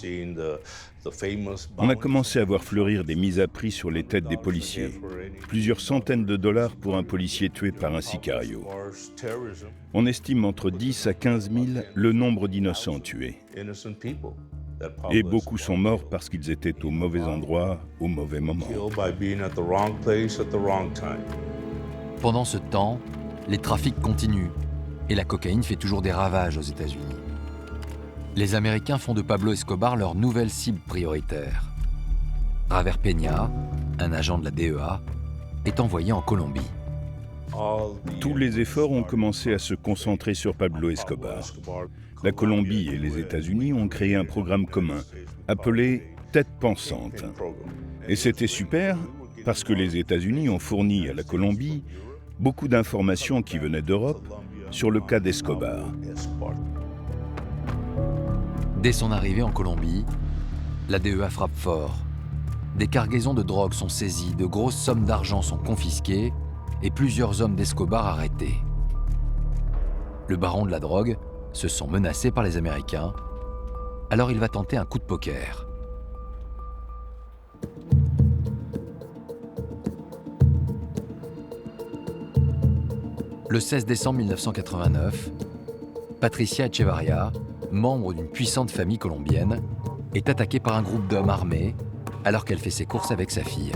On a commencé à voir fleurir des mises à prix sur les têtes des policiers. Plusieurs centaines de dollars pour un policier tué par un sicario. On estime entre 10 à 15 000 le nombre d'innocents tués. Et beaucoup sont morts parce qu'ils étaient au mauvais endroit, au mauvais moment. Pendant ce temps, les trafics continuent et la cocaïne fait toujours des ravages aux États-Unis. Les Américains font de Pablo Escobar leur nouvelle cible prioritaire. Javier Peña, un agent de la DEA, est envoyé en Colombie. Tous les efforts ont commencé à se concentrer sur Pablo Escobar. La Colombie et les États-Unis ont créé un programme commun, appelé Tête pensante. Et c'était super parce que les États-Unis ont fourni à la Colombie beaucoup d'informations qui venaient d'Europe sur le cas d'Escobar. Dès son arrivée en Colombie, la DEA frappe fort. Des cargaisons de drogue sont saisies, de grosses sommes d'argent sont confisquées et plusieurs hommes d'Escobar arrêtés. Le baron de la drogue se sent menacé par les Américains, alors il va tenter un coup de poker. Le 16 décembre 1989, Patricia Echevarria, membre d'une puissante famille colombienne, est attaquée par un groupe d'hommes armés alors qu'elle fait ses courses avec sa fille.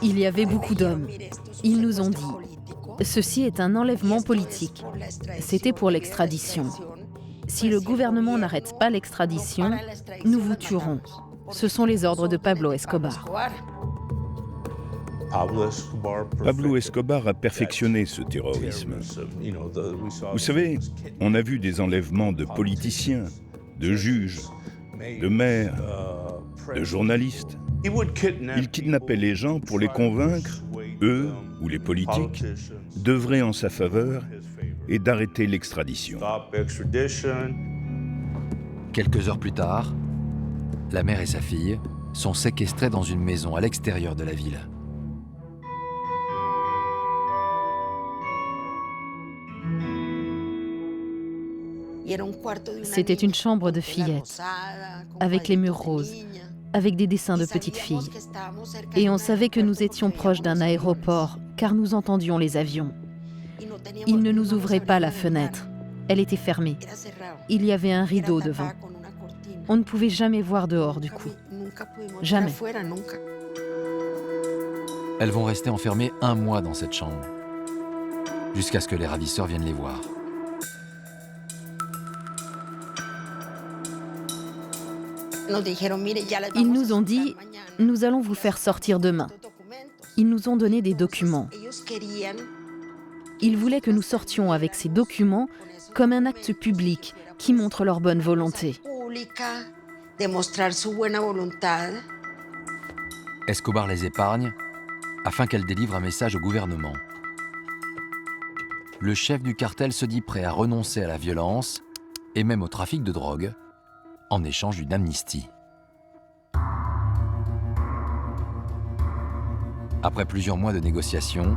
Il y avait beaucoup d'hommes. Ils nous ont dit « Ceci est un enlèvement politique. C'était pour l'extradition. Si le gouvernement n'arrête pas l'extradition, nous vous tuerons. Ce sont les ordres de Pablo Escobar. » Pablo Escobar a perfectionné ce terrorisme. Vous savez, on a vu des enlèvements de politiciens, de juges, de maires, de journalistes. Il kidnappait les gens pour les convaincre, eux ou les politiques, d'œuvrer en sa faveur et d'arrêter l'extradition. Quelques heures plus tard, la mère et sa fille sont séquestrées dans une maison à l'extérieur de la ville. C'était une chambre de fillettes, avec les murs roses. avec des dessins de petites filles. Et on savait que nous étions proches d'un aéroport, car nous entendions les avions. Ils ne nous ouvraient pas la fenêtre. Elle était fermée. Il y avait un rideau devant. On ne pouvait jamais voir dehors du coup. Jamais. Elles vont rester enfermées 1 mois dans cette chambre, jusqu'à ce que les ravisseurs viennent les voir. Ils nous ont dit « Nous allons vous faire sortir demain ». Ils nous ont donné des documents. Ils voulaient que nous sortions avec ces documents comme un acte public qui montre leur bonne volonté. Escobar les épargne afin qu'elles délivrent un message au gouvernement. Le chef du cartel se dit prêt à renoncer à la violence et même au trafic de drogue en échange d'une amnistie. Après plusieurs mois de négociations,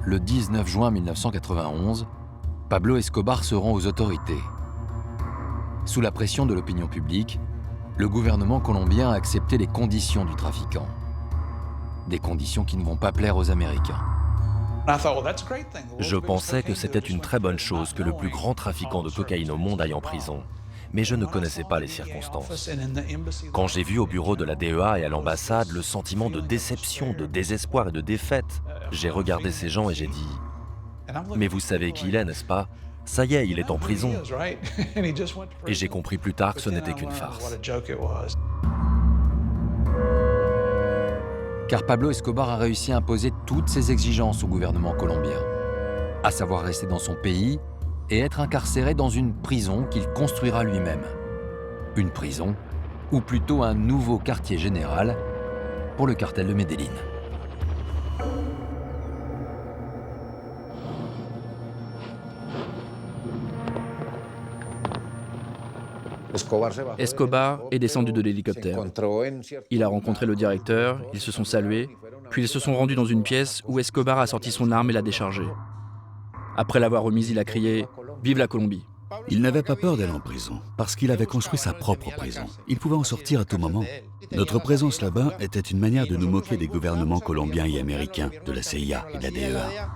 le 19 juin 1991, Pablo Escobar se rend aux autorités. Sous la pression de l'opinion publique, le gouvernement colombien a accepté les conditions du trafiquant. Des conditions qui ne vont pas plaire aux Américains. Je pensais que c'était une très bonne chose que le plus grand trafiquant de cocaïne au monde aille en prison, mais je ne connaissais pas les circonstances. Quand j'ai vu au bureau de la DEA et à l'ambassade le sentiment de déception, de désespoir et de défaite, j'ai regardé ces gens et j'ai dit « Mais vous savez qui il est, n'est-ce pas ? Ça y est, il est en prison. » Et j'ai compris plus tard que ce n'était qu'une farce. Car Pablo Escobar a réussi à imposer toutes ses exigences au gouvernement colombien, à savoir rester dans son pays et être incarcéré dans une prison qu'il construira lui-même. Une prison, ou plutôt un nouveau quartier général pour le cartel de Medellín. Escobar est descendu de l'hélicoptère. Il a rencontré le directeur, ils se sont salués, puis ils se sont rendus dans une pièce où Escobar a sorti son arme et l'a déchargée. Après l'avoir remise, il a crié « Vive la Colombie !» Il n'avait pas peur d'aller en prison, parce qu'il avait construit sa propre prison. Il pouvait en sortir à tout moment. Notre présence là-bas était une manière de nous moquer des gouvernements colombiens et américains, de la CIA et de la DEA.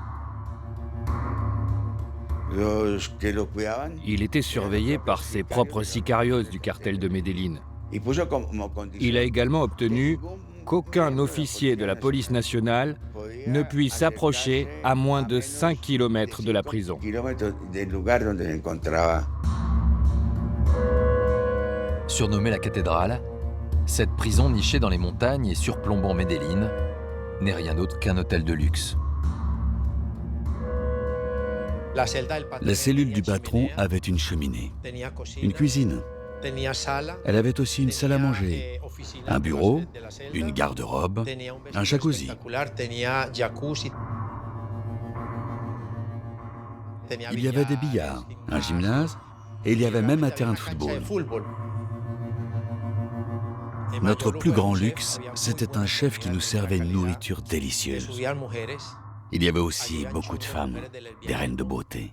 Il était surveillé par ses propres sicarios du cartel de Medellín. Il a également obtenu qu'aucun officier de la police nationale ne puisse s'approcher à moins de 5 km de la prison. Surnommée la cathédrale, cette prison nichée dans les montagnes et surplombant Medellín n'est rien d'autre qu'un hôtel de luxe. La cellule du patron avait une cheminée, une cuisine. Elle avait aussi une salle à manger, un bureau, une garde-robe, un jacuzzi. Il y avait des billards, un gymnase et il y avait même un terrain de football. Notre plus grand luxe, c'était un chef qui nous servait une nourriture délicieuse. Il y avait aussi beaucoup de femmes, des reines de beauté.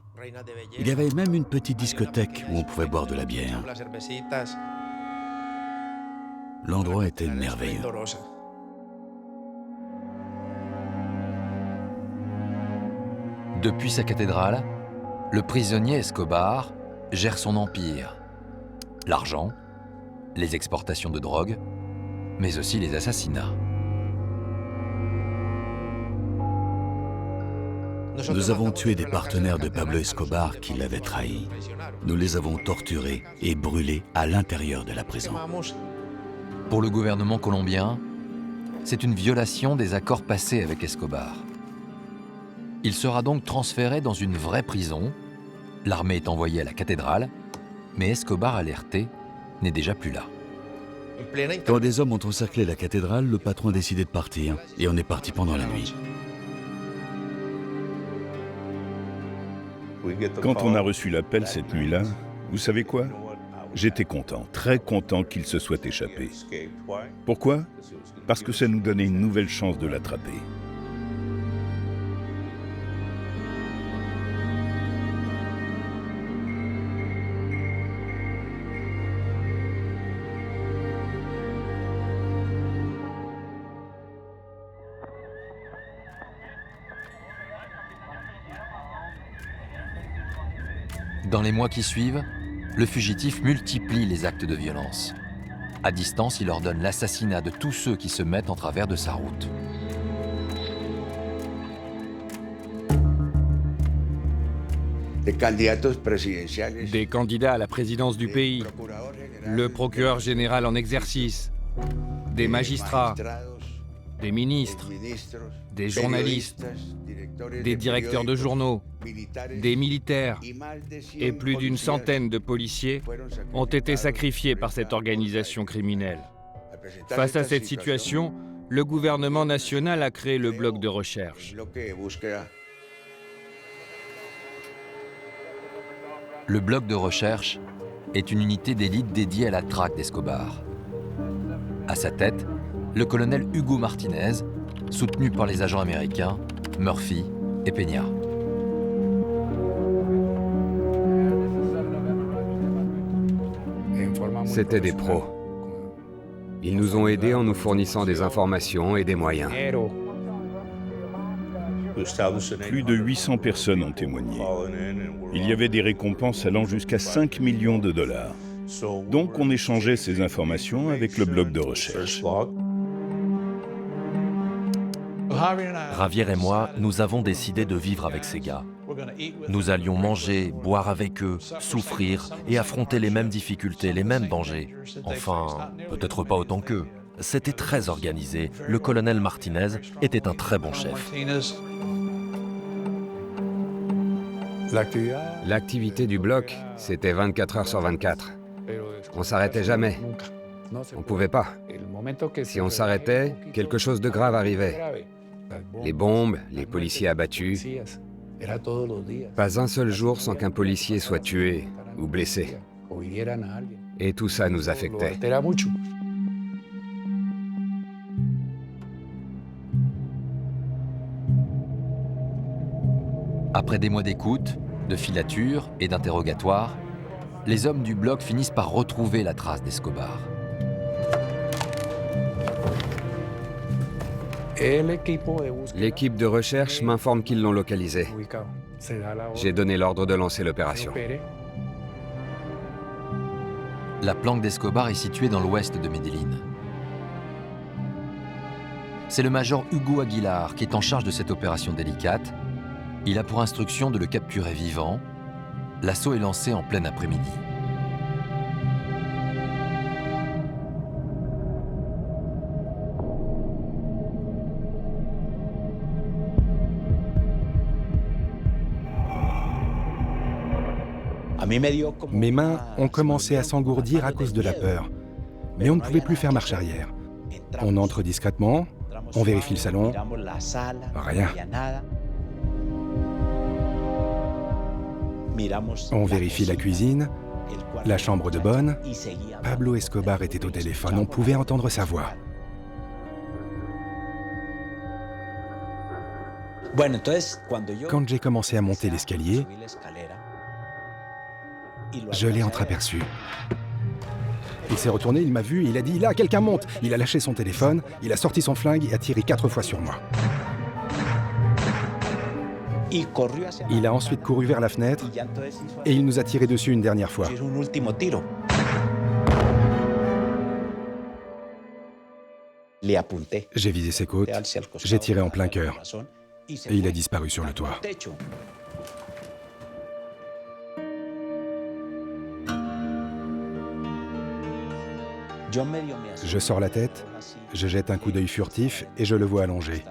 Il y avait même une petite discothèque où on pouvait boire de la bière. L'endroit était merveilleux. Depuis sa cathédrale, le prisonnier Escobar gère son empire. L'argent, les exportations de drogue, mais aussi les assassinats. Nous avons tué des partenaires de Pablo Escobar qui l'avaient trahi. Nous les avons torturés et brûlés à l'intérieur de la prison. Pour le gouvernement colombien, c'est une violation des accords passés avec Escobar. Il sera donc transféré dans une vraie prison. L'armée est envoyée à la cathédrale, mais Escobar alerté n'est déjà plus là. Quand des hommes ont encerclé la cathédrale, le patron a décidé de partir et on est parti pendant la nuit. Quand on a reçu l'appel cette nuit-là, vous savez quoi? J'étais content, très content qu'il se soit échappé. Pourquoi? Parce que ça nous donnait une nouvelle chance de l'attraper. Dans les mois qui suivent, le fugitif multiplie les actes de violence. À distance, il ordonne l'assassinat de tous ceux qui se mettent en travers de sa route. Des candidats à la présidence du pays, le procureur général en exercice, des magistrats, des ministres, des journalistes, des directeurs de journaux, des militaires et plus d'une centaine de policiers ont été sacrifiés par cette organisation criminelle. Face à cette situation, le gouvernement national a créé le bloc de recherche. Le bloc de recherche est une unité d'élite dédiée à la traque d'Escobar. À sa tête, le colonel Hugo Martinez, soutenu par les agents américains Murphy et Peña. C'étaient des pros. Ils nous ont aidés en nous fournissant des informations et des moyens. Plus de 800 personnes ont témoigné. Il y avait des récompenses allant jusqu'à 5 millions de dollars. Donc on échangeait ces informations avec le bloc de recherche. Javier et moi, nous avons décidé de vivre avec ces gars. Nous allions manger, boire avec eux, souffrir et affronter les mêmes difficultés, les mêmes dangers. Enfin, peut-être pas autant qu'eux. C'était très organisé. Le colonel Martinez était un très bon chef. L'activité du bloc, c'était 24 heures sur 24. On s'arrêtait jamais. On pouvait pas. Si on s'arrêtait, quelque chose de grave arrivait. Les bombes, les policiers abattus. Pas un seul jour sans qu'un policier soit tué ou blessé. Et tout ça nous affectait. Après des mois d'écoute, de filature et d'interrogatoire, les hommes du bloc finissent par retrouver la trace d'Escobar. L'équipe de recherche m'informe qu'ils l'ont localisé. J'ai donné l'ordre de lancer l'opération. La planque d'Escobar est située dans l'ouest de Medellín. C'est le major Hugo Aguilar qui est en charge de cette opération délicate. Il a pour instruction de le capturer vivant. L'assaut est lancé en plein après-midi. Mes mains ont commencé à s'engourdir à cause de la peur, mais on ne pouvait plus faire marche arrière. On entre discrètement, on vérifie le salon, rien. On vérifie la cuisine, la chambre de bonne. Pablo Escobar était au téléphone, on pouvait entendre sa voix. Quand j'ai commencé à monter l'escalier, je l'ai entreaperçu. Il s'est retourné, il m'a vu, il a dit « Là, quelqu'un monte !» Il a lâché son téléphone, il a sorti son flingue et a tiré 4 fois sur moi. Il a ensuite couru vers la fenêtre et il nous a tiré dessus une dernière fois. J'ai visé ses côtes, j'ai tiré en plein cœur et il a disparu sur le toit. Je sors la tête, je jette un coup d'œil furtif et je le vois allongé.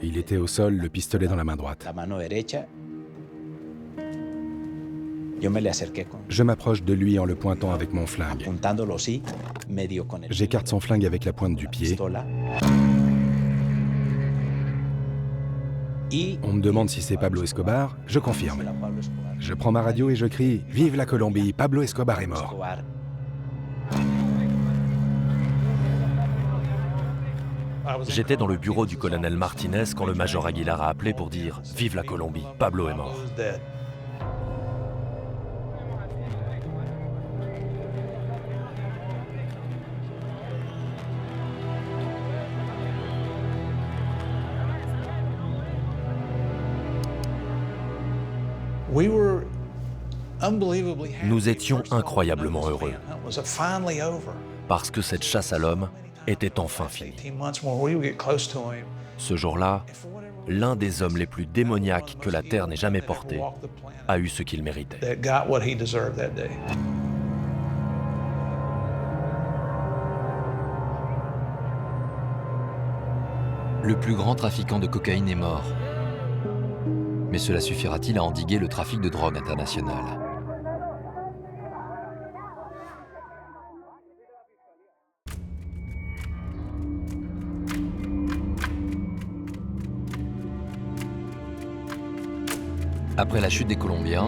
Il était au sol, le pistolet dans la main droite. Je m'approche de lui en le pointant avec mon flingue. J'écarte son flingue avec la pointe du pied. On me demande si c'est Pablo Escobar, je confirme. Je prends ma radio et je crie « Vive la Colombie, Pablo Escobar est mort !» J'étais dans le bureau du colonel Martinez quand le major Aguilar a appelé pour dire « Vive la Colombie, Pablo est mort ». Nous étions incroyablement heureux, parce que cette chasse à l'homme était enfin finie. Ce jour-là, l'un des hommes les plus démoniaques que la Terre n'ait jamais porté a eu ce qu'il méritait. Le plus grand trafiquant de cocaïne est mort. Mais cela suffira-t-il à endiguer le trafic de drogue international? Après la chute des Colombiens,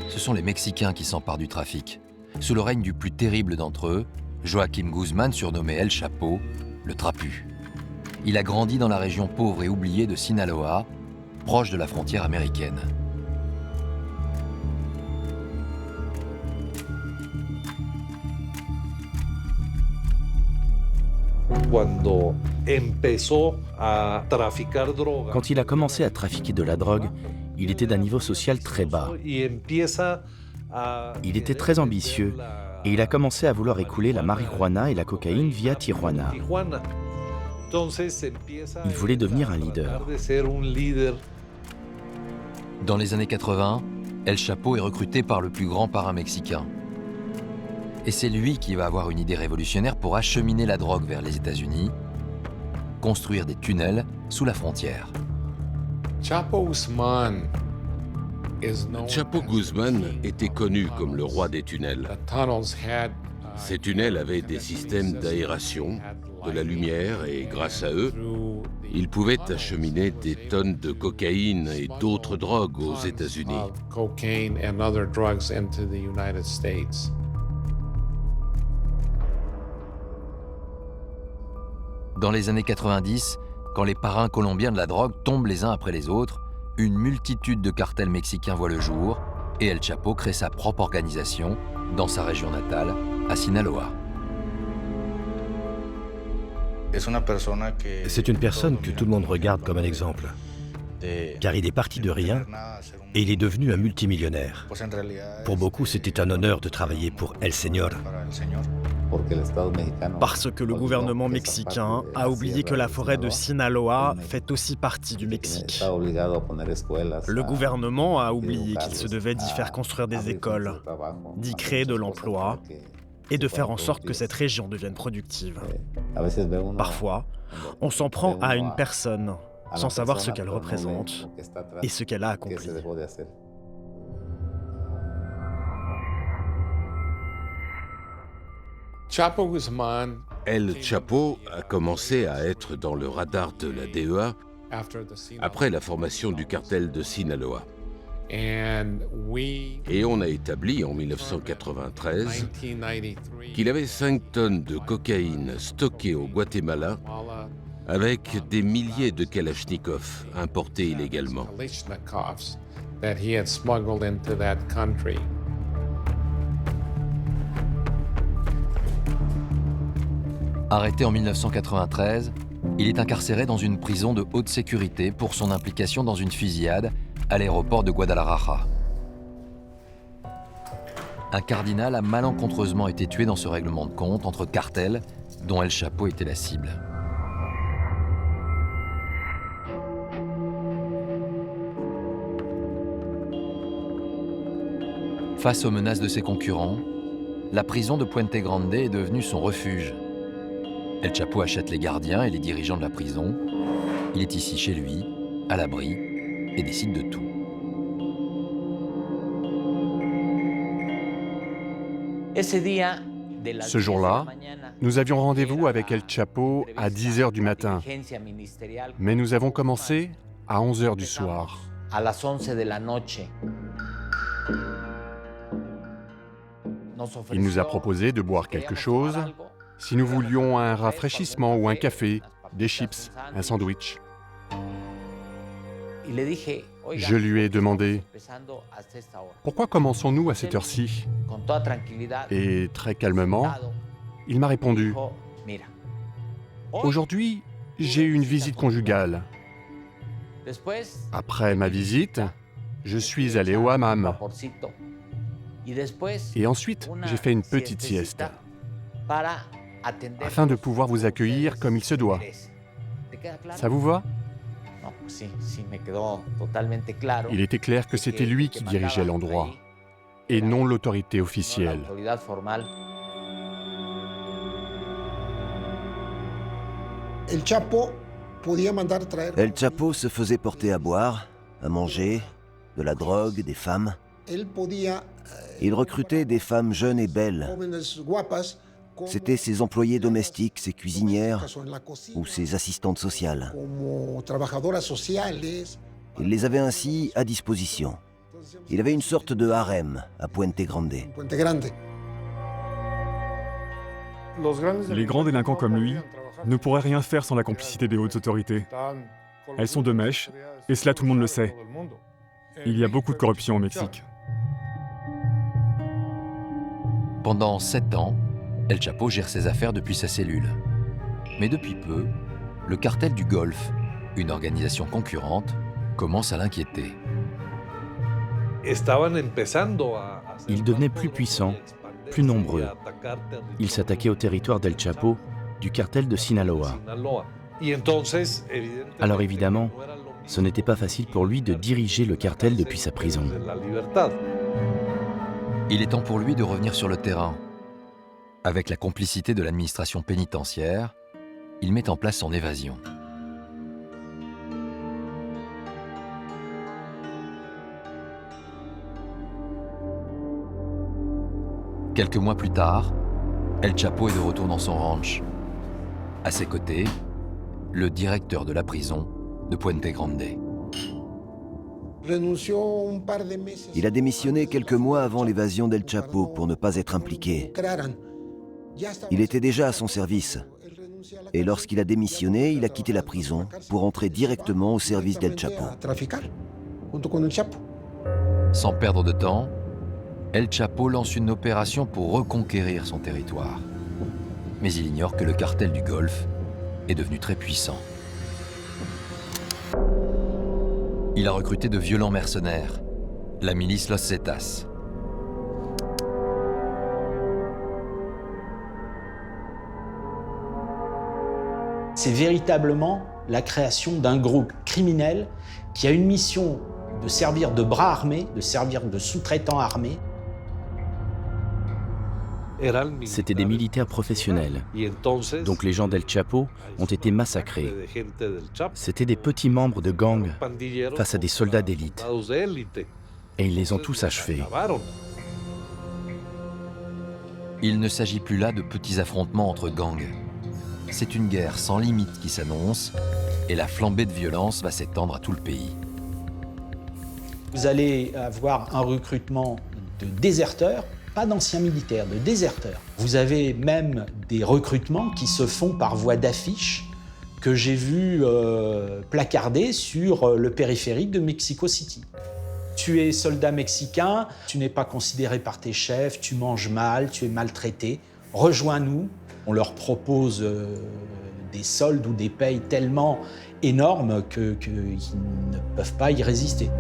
ce sont les Mexicains qui s'emparent du trafic, sous le règne du plus terrible d'entre eux, Joaquim Guzman, surnommé El Chapo, le trapu. Il a grandi dans la région pauvre et oubliée de Sinaloa, proche de la frontière américaine. Quand il a commencé à trafiquer de la drogue, il était d'un niveau social très bas. Il était très ambitieux et il a commencé à vouloir écouler la marijuana et la cocaïne via Tijuana. Il voulait devenir un leader. Dans les années 80, El Chapo est recruté par le plus grand parrain mexicain. Et c'est lui qui va avoir une idée révolutionnaire pour acheminer la drogue vers les États-Unis, construire des tunnels sous la frontière. Chapo Guzman était connu comme le roi des tunnels. Ces tunnels avaient des systèmes d'aération, de la lumière et grâce à eux, il pouvait acheminer des tonnes de cocaïne et d'autres drogues aux États-Unis. Dans les années 90, quand les parrains colombiens de la drogue tombent les uns après les autres, une multitude de cartels mexicains voit le jour et El Chapo crée sa propre organisation dans sa région natale, à Sinaloa. C'est une personne que tout le monde regarde comme un exemple, car il est parti de rien et il est devenu un multimillionnaire. Pour beaucoup, c'était un honneur de travailler pour El Señor. Parce que le gouvernement mexicain a oublié que la forêt de Sinaloa fait aussi partie du Mexique. Le gouvernement a oublié qu'il se devait d'y faire construire des écoles, d'y créer de l'emploi et de faire en sorte que cette région devienne productive. Parfois, on s'en prend à une personne sans savoir ce qu'elle représente et ce qu'elle a accompli. El Chapo a commencé à être dans le radar de la DEA après la formation du cartel de Sinaloa. Et on a établi en 1993 qu'il avait 5 tonnes de cocaïne stockées au Guatemala avec des milliers de kalachnikovs importés illégalement. Arrêté en 1993, il est incarcéré dans une prison de haute sécurité pour son implication dans une fusillade à l'aéroport de Guadalajara. Un cardinal a malencontreusement été tué dans ce règlement de compte entre cartels dont El Chapo était la cible. Face aux menaces de ses concurrents, la prison de Puente Grande est devenue son refuge. El Chapo achète les gardiens et les dirigeants de la prison. Il est ici chez lui, à l'abri, et décide de tout. Ce jour-là, nous avions rendez-vous avec El Chapo à 10h du matin, mais nous avons commencé à 11h du soir. Il nous a proposé de boire quelque chose, si nous voulions un rafraîchissement ou un café, des chips, un sandwich. Je lui ai demandé « Pourquoi commençons-nous à cette heure-ci » Et très calmement, il m'a répondu « Aujourd'hui, j'ai eu une visite conjugale. Après ma visite, je suis allé au hammam. Et ensuite, j'ai fait une petite sieste, afin de pouvoir vous accueillir comme il se doit. Ça vous va? Il était clair que c'était lui qui dirigeait l'endroit, et non l'autorité officielle. El Chapo se faisait porter à boire, à manger, de la drogue, des femmes. Il recrutait des femmes jeunes et belles. C'étaient ses employés domestiques, ses cuisinières ou ses assistantes sociales. Il les avait ainsi à disposition. Il avait une sorte de harem à Puente Grande. Les grands délinquants comme lui ne pourraient rien faire sans la complicité des hautes autorités. Elles sont de mèche, et cela tout le monde le sait. Il y a beaucoup de corruption au Mexique. Pendant 7 ans, El Chapo gère ses affaires depuis sa cellule. Mais depuis peu, le cartel du Golfe, une organisation concurrente, commence à l'inquiéter. Ils devenaient plus puissants, plus nombreux. Ils s'attaquaient au territoire d'El Chapo, du cartel de Sinaloa. Alors évidemment, ce n'était pas facile pour lui de diriger le cartel depuis sa prison. Il est temps pour lui de revenir sur le terrain. Avec la complicité de l'administration pénitentiaire, il met en place son évasion. Quelques mois plus tard, El Chapo est de retour dans son ranch. À ses côtés, le directeur de la prison de Puente Grande. Il a démissionné quelques mois avant l'évasion d'El Chapo pour ne pas être impliqué. Il était déjà à son service. Et lorsqu'il a démissionné, il a quitté la prison pour entrer directement au service d'El Chapo. Sans perdre de temps, El Chapo lance une opération pour reconquérir son territoire. Mais il ignore que le cartel du Golfe est devenu très puissant. Il a recruté de violents mercenaires, la milice Los Zetas. C'est véritablement la création d'un groupe criminel qui a une mission de servir de bras armés, de servir de sous-traitants armés. C'étaient des militaires professionnels. Donc les gens d'El Chapo ont été massacrés. C'étaient des petits membres de gangs face à des soldats d'élite. Et ils les ont tous achevés. Il ne s'agit plus là de petits affrontements entre gangs. C'est une guerre sans limite qui s'annonce et la flambée de violence va s'étendre à tout le pays. Vous allez avoir un recrutement de déserteurs, pas d'anciens militaires, de déserteurs. Vous avez même des recrutements qui se font par voie d'affiches que j'ai vu placardés sur le périphérique de Mexico City. Tu es soldat mexicain, tu n'es pas considéré par tes chefs, tu manges mal, tu es maltraité, rejoins-nous. On leur propose des soldes ou des payes tellement énormes qu'ils ne peuvent pas y résister.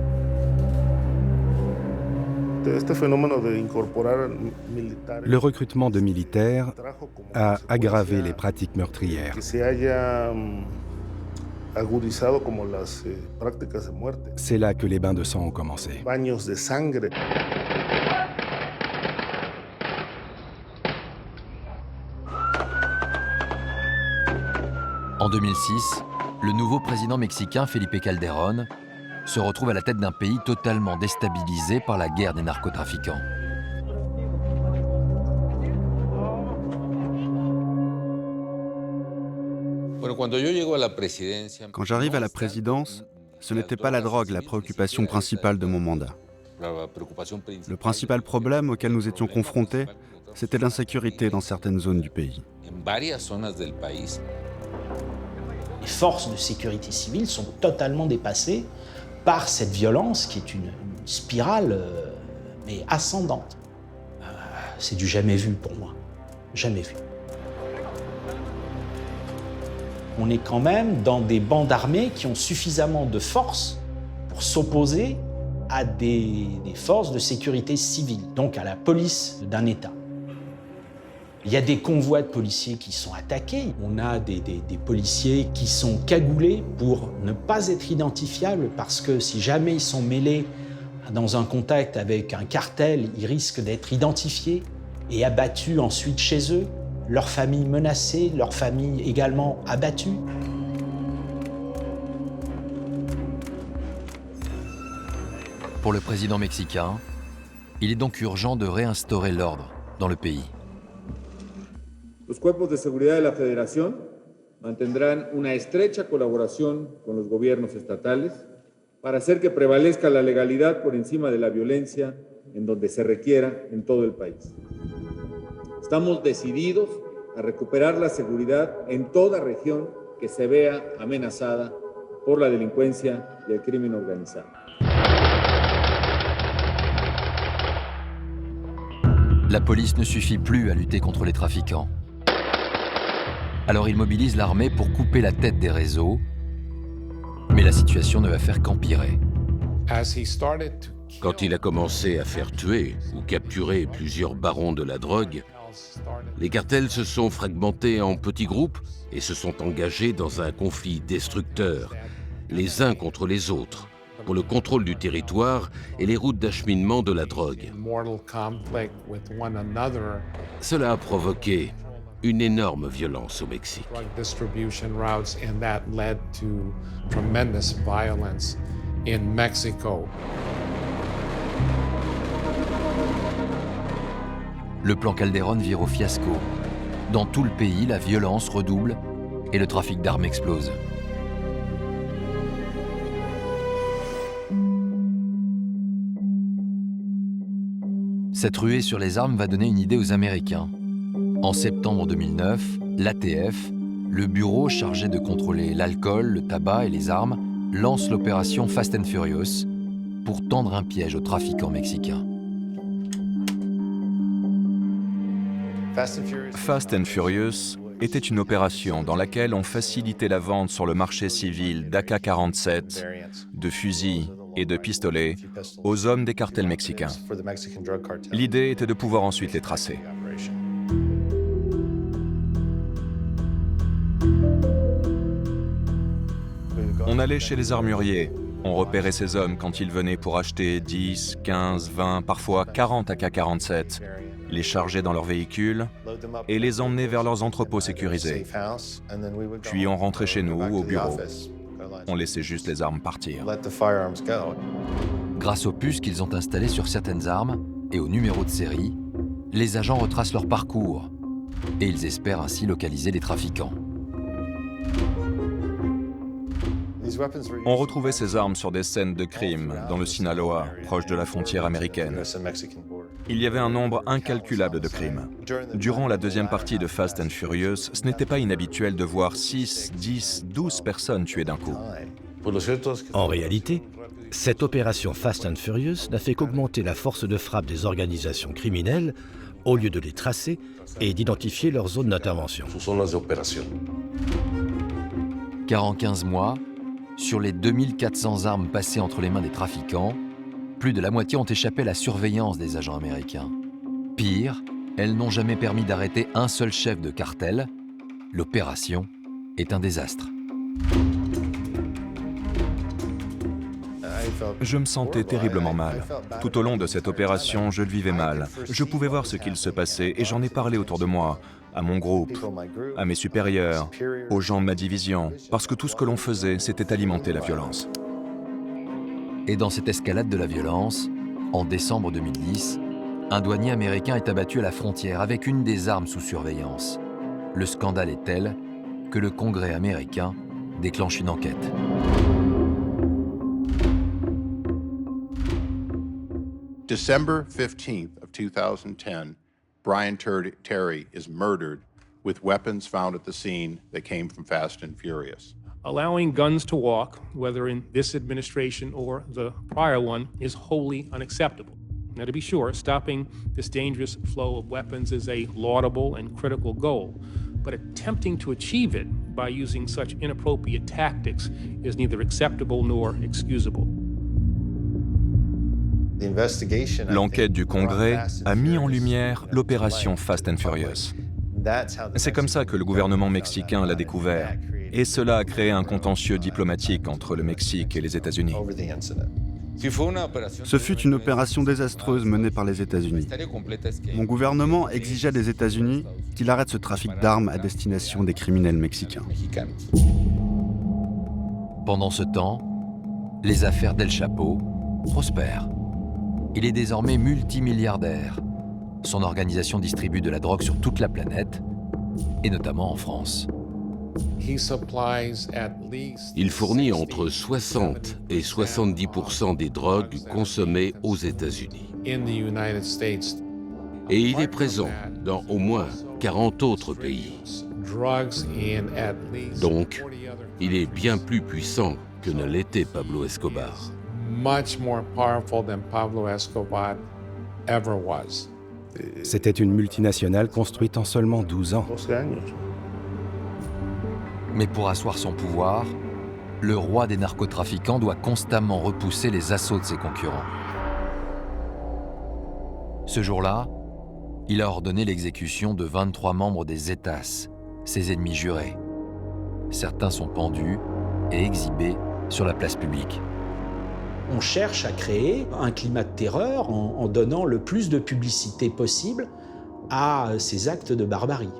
Le recrutement de militaires a aggravé les pratiques meurtrières. C'est là que les bains de sang ont commencé. En 2006, le nouveau président mexicain Felipe Calderón se retrouve à la tête d'un pays totalement déstabilisé par la guerre des narcotrafiquants. Quand j'arrive à la présidence, ce n'était pas la drogue la préoccupation principale de mon mandat. Le principal problème auquel nous étions confrontés, c'était l'insécurité dans certaines zones du pays. Les forces de sécurité civile sont totalement dépassées par cette violence qui est une spirale mais ascendante. C'est du jamais vu pour moi, jamais vu. On est quand même dans des bandes armées qui ont suffisamment de force pour s'opposer à des forces de sécurité civile, donc à la police d'un État. Il y a des convois de policiers qui sont attaqués. On a des policiers qui sont cagoulés pour ne pas être identifiables parce que si jamais ils sont mêlés dans un contact avec un cartel, ils risquent d'être identifiés et abattus ensuite chez eux, leurs familles menacées, leurs familles également abattues. Pour le président mexicain, il est donc urgent de réinstaurer l'ordre dans le pays. Los cuerpos de seguridad de la Federación mantendrán una estrecha colaboración con los gobiernos estatales para hacer que prevalezca la legalidad por encima de la violencia en donde se requiera en todo el país. Estamos decididos a recuperar la seguridad en toda región que se vea amenazada por la delincuencia y el crimen organizado. La police ne suffit plus à lutter contre les trafiquants. Alors il mobilise l'armée pour couper la tête des réseaux, mais la situation ne va faire qu'empirer. Quand il a commencé à faire tuer ou capturer plusieurs barons de la drogue, les cartels se sont fragmentés en petits groupes et se sont engagés dans un conflit destructeur, les uns contre les autres, pour le contrôle du territoire et les routes d'acheminement de la drogue. Cela a provoqué une énorme violence au Mexique. Le plan Calderón vire au fiasco. Dans tout le pays, la violence redouble et le trafic d'armes explose. Cette ruée sur les armes va donner une idée aux Américains. En septembre 2009, l'ATF, le bureau chargé de contrôler l'alcool, le tabac et les armes, lance l'opération Fast and Furious pour tendre un piège aux trafiquants mexicains. Fast and Furious était une opération dans laquelle on facilitait la vente sur le marché civil d'AK-47, de fusils et de pistolets aux hommes des cartels mexicains. L'idée était de pouvoir ensuite les tracer. On allait chez les armuriers, on repérait ces hommes quand ils venaient pour acheter 10, 15, 20, parfois 40 AK-47, les chargeait dans leurs véhicules et les emmenait vers leurs entrepôts sécurisés. Puis on rentrait chez nous, au bureau. On laissait juste les armes partir. Grâce aux puces qu'ils ont installées sur certaines armes et aux numéros de série, les agents retracent leur parcours et ils espèrent ainsi localiser les trafiquants. On retrouvait ces armes sur des scènes de crime dans le Sinaloa, proche de la frontière américaine. Il y avait un nombre incalculable de crimes. Durant la deuxième partie de Fast and Furious, ce n'était pas inhabituel de voir 6, 10, 12 personnes tuées d'un coup. En réalité, cette opération Fast and Furious n'a fait qu'augmenter la force de frappe des organisations criminelles au lieu de les tracer et d'identifier leur zone d'intervention. Car en 15 mois, sur les 2400 armes passées entre les mains des trafiquants, plus de la moitié ont échappé à la surveillance des agents américains. Pire, elles n'ont jamais permis d'arrêter un seul chef de cartel. L'opération est un désastre. Je me sentais terriblement mal. Tout au long de cette opération, je le vivais mal. Je pouvais voir ce qu'il se passait et j'en ai parlé autour de moi, à mon groupe, à mes supérieurs, aux gens de ma division, parce que tout ce que l'on faisait, c'était alimenter la violence. Et dans cette escalade de la violence, en décembre 2010, un douanier américain est abattu à la frontière avec une des armes sous surveillance. Le scandale est tel que le Congrès américain déclenche une enquête. December 15th of 2010, Brian Terry is murdered with weapons found at the scene that came from Fast and Furious. Allowing guns to walk, whether in this administration or the prior one, is wholly unacceptable. Now, to be sure, stopping this dangerous flow of weapons is a laudable and critical goal, but attempting to achieve it by using such inappropriate tactics is neither acceptable nor excusable. L'enquête du Congrès a mis en lumière l'opération Fast and Furious. C'est comme ça que le gouvernement mexicain l'a découvert, et cela a créé un contentieux diplomatique entre le Mexique et les États-Unis. Ce fut une opération désastreuse menée par les États-Unis. Mon gouvernement exigeait des États-Unis qu'il arrête ce trafic d'armes à destination des criminels mexicains. Pendant ce temps, les affaires d'El Chapo prospèrent. Il est désormais multimilliardaire. Son organisation distribue de la drogue sur toute la planète, et notamment en France. Il fournit entre 60 et 70% des drogues consommées aux États-Unis. Et il est présent dans au moins 40 autres pays. Donc, il est bien plus puissant que ne l'était Pablo Escobar. C'était une multinationale construite en seulement 12 ans. Mais pour asseoir son pouvoir, le roi des narcotrafiquants doit constamment repousser les assauts de ses concurrents. Ce jour-là, il a ordonné l'exécution de 23 membres des Zetas, ses ennemis jurés. Certains sont pendus et exhibés sur la place publique. On cherche à créer un climat de terreur en donnant le plus de publicité possible à ces actes de barbarie.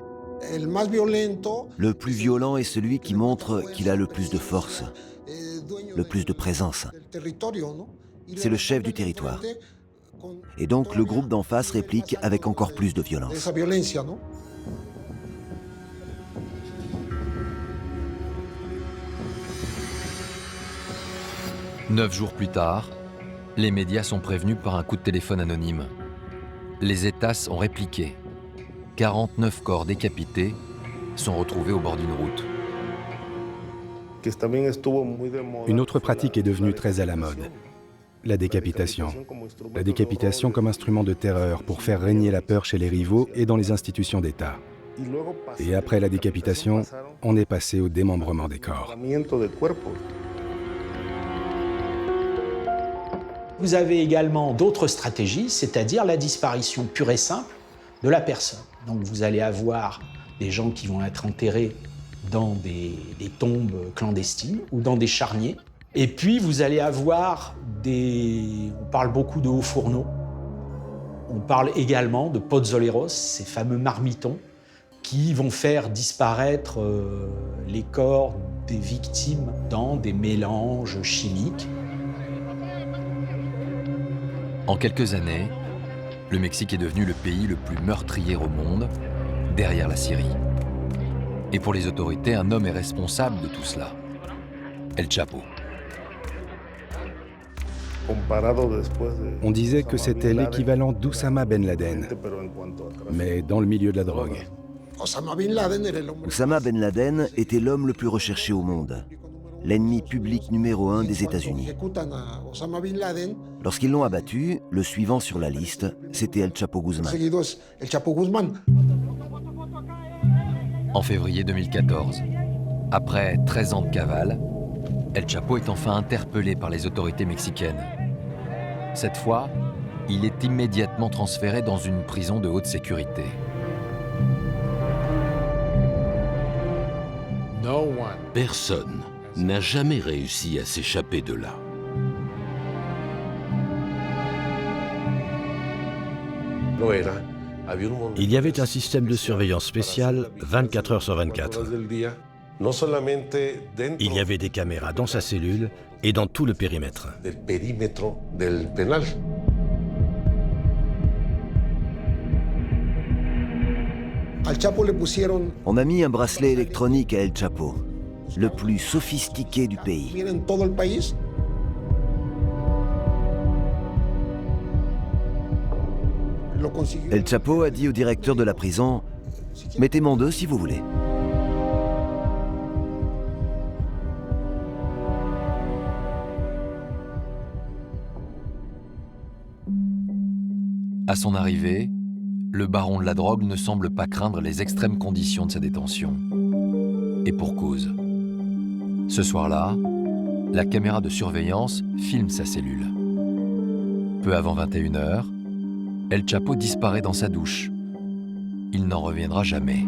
Le plus violent est celui qui montre qu'il a le plus de force, le plus de présence. C'est le chef du territoire. Et donc le groupe d'en face réplique avec encore plus de violence. 9 jours plus tard, les médias sont prévenus par un coup de téléphone anonyme. Les Zetas ont répliqué. 49 corps décapités sont retrouvés au bord d'une route. Une autre pratique est devenue très à la mode. La décapitation. La décapitation comme instrument de terreur pour faire régner la peur chez les rivaux et dans les institutions d'État. Et après la décapitation, on est passé au démembrement des corps. Vous avez également d'autres stratégies, c'est-à-dire la disparition pure et simple de la personne. Donc vous allez avoir des gens qui vont être enterrés dans des tombes clandestines ou dans des charniers. Et puis vous allez avoir on parle beaucoup de hauts fourneaux. On parle également de pozzoleros, ces fameux marmitons qui vont faire disparaître les corps des victimes dans des mélanges chimiques. En quelques années, le Mexique est devenu le pays le plus meurtrier au monde, derrière la Syrie. Et pour les autorités, un homme est responsable de tout cela. El Chapo. On disait que c'était l'équivalent d'Oussama Ben Laden, mais dans le milieu de la drogue. Oussama Ben Laden était l'homme le plus recherché au monde, l'ennemi public numéro 1 des États-Unis. Lorsqu'ils l'ont abattu, le suivant sur la liste, c'était El Chapo Guzman. En février 2014, après 13 ans de cavale, El Chapo est enfin interpellé par les autorités mexicaines. Cette fois, il est immédiatement transféré dans une prison de haute sécurité. Personne n'a jamais réussi à s'échapper de là. Il y avait un système de surveillance spécial 24 heures sur 24. Il y avait des caméras dans sa cellule et dans tout le périmètre. On a mis un bracelet électronique à El Chapo, le plus sophistiqué du pays. El Chapo a dit au directeur de la prison « Mettez-m'en 2 si vous voulez ». À son arrivée, le baron de la drogue ne semble pas craindre les extrêmes conditions de sa détention. Et pour cause. Ce soir-là, la caméra de surveillance filme sa cellule. Peu avant 21 h, El Chapo disparaît dans sa douche. Il n'en reviendra jamais.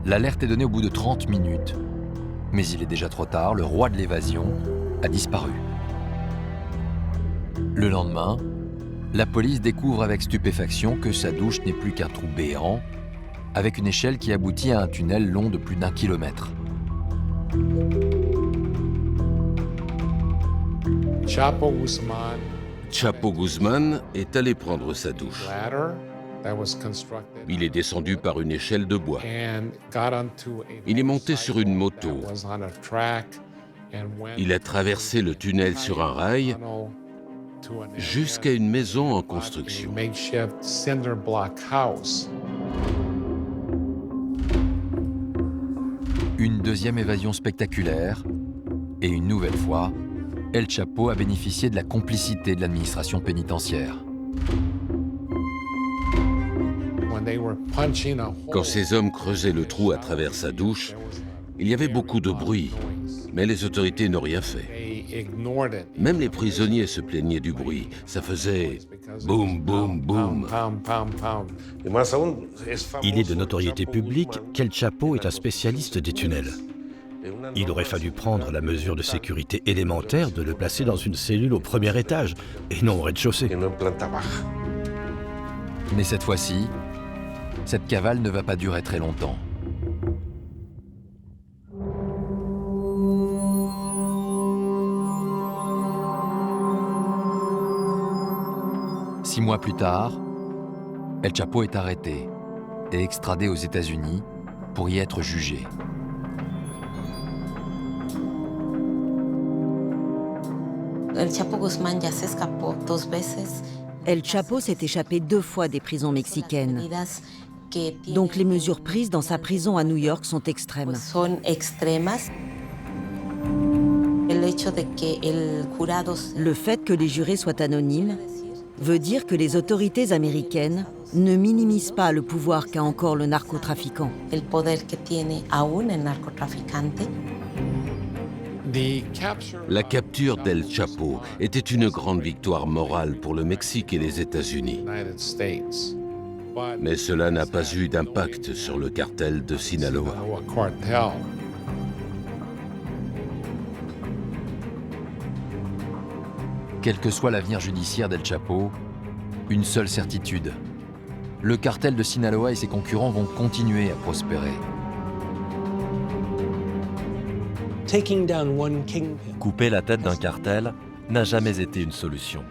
L'alerte est donnée au bout de 30 minutes. Mais il est déjà trop tard, le roi de l'évasion a disparu. Le lendemain, la police découvre avec stupéfaction que sa douche n'est plus qu'un trou béant, avec une échelle qui aboutit à un tunnel long de plus d'1 kilomètre. Chapo Guzman est allé prendre sa douche. Il est descendu par une échelle de bois. Il est monté sur une moto. Il a traversé le tunnel sur un rail jusqu'à une maison en construction. Une deuxième évasion spectaculaire, et une nouvelle fois, El Chapo a bénéficié de la complicité de l'administration pénitentiaire. Quand ces hommes creusaient le trou à travers sa douche, il y avait beaucoup de bruit, mais les autorités n'ont rien fait. Même les prisonniers se plaignaient du bruit. Ça faisait boum, boum, boum. Il est de notoriété publique qu'El Chapo est un spécialiste des tunnels. Il aurait fallu prendre la mesure de sécurité élémentaire de le placer dans une cellule au premier étage et non au rez-de-chaussée. Mais cette fois-ci, cette cavale ne va pas durer très longtemps. Six mois plus tard, El Chapo est arrêté et extradé aux États-Unis pour y être jugé. El Chapo s'est échappé 2 fois des prisons mexicaines. Donc les mesures prises dans sa prison à New York sont extrêmes. Le fait que les jurés soient anonymes veut dire que les autorités américaines ne minimisent pas le pouvoir qu'a encore le narcotrafiquant. La capture d'El Chapo était une grande victoire morale pour le Mexique et les États-Unis. Mais cela n'a pas eu d'impact sur le cartel de Sinaloa. Quel que soit l'avenir judiciaire d'El Chapo, une seule certitude. Le cartel de Sinaloa et ses concurrents vont continuer à prospérer. Couper la tête d'un cartel n'a jamais été une solution.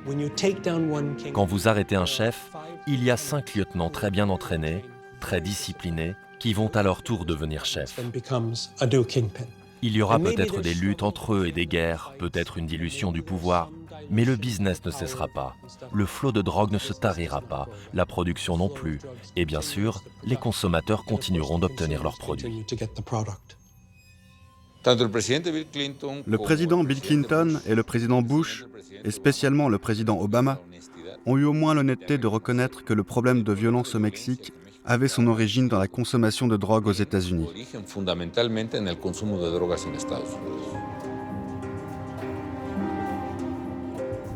Quand vous arrêtez un chef, il y a 5 lieutenants très bien entraînés, très disciplinés, qui vont à leur tour devenir chefs. Il y aura peut-être des luttes entre eux et des guerres, peut-être une dilution du pouvoir, mais le business ne cessera pas. Le flot de drogue ne se tarira pas, la production non plus. Et bien sûr, les consommateurs continueront d'obtenir leurs produits. Le président Bill Clinton et le président Bush, et spécialement le président Obama, ont eu au moins l'honnêteté de reconnaître que le problème de violence au Mexique avait son origine dans la consommation de drogue aux États-Unis.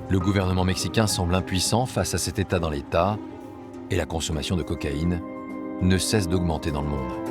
Le gouvernement mexicain semble impuissant face à cet état dans l'État, et la consommation de cocaïne ne cesse d'augmenter dans le monde.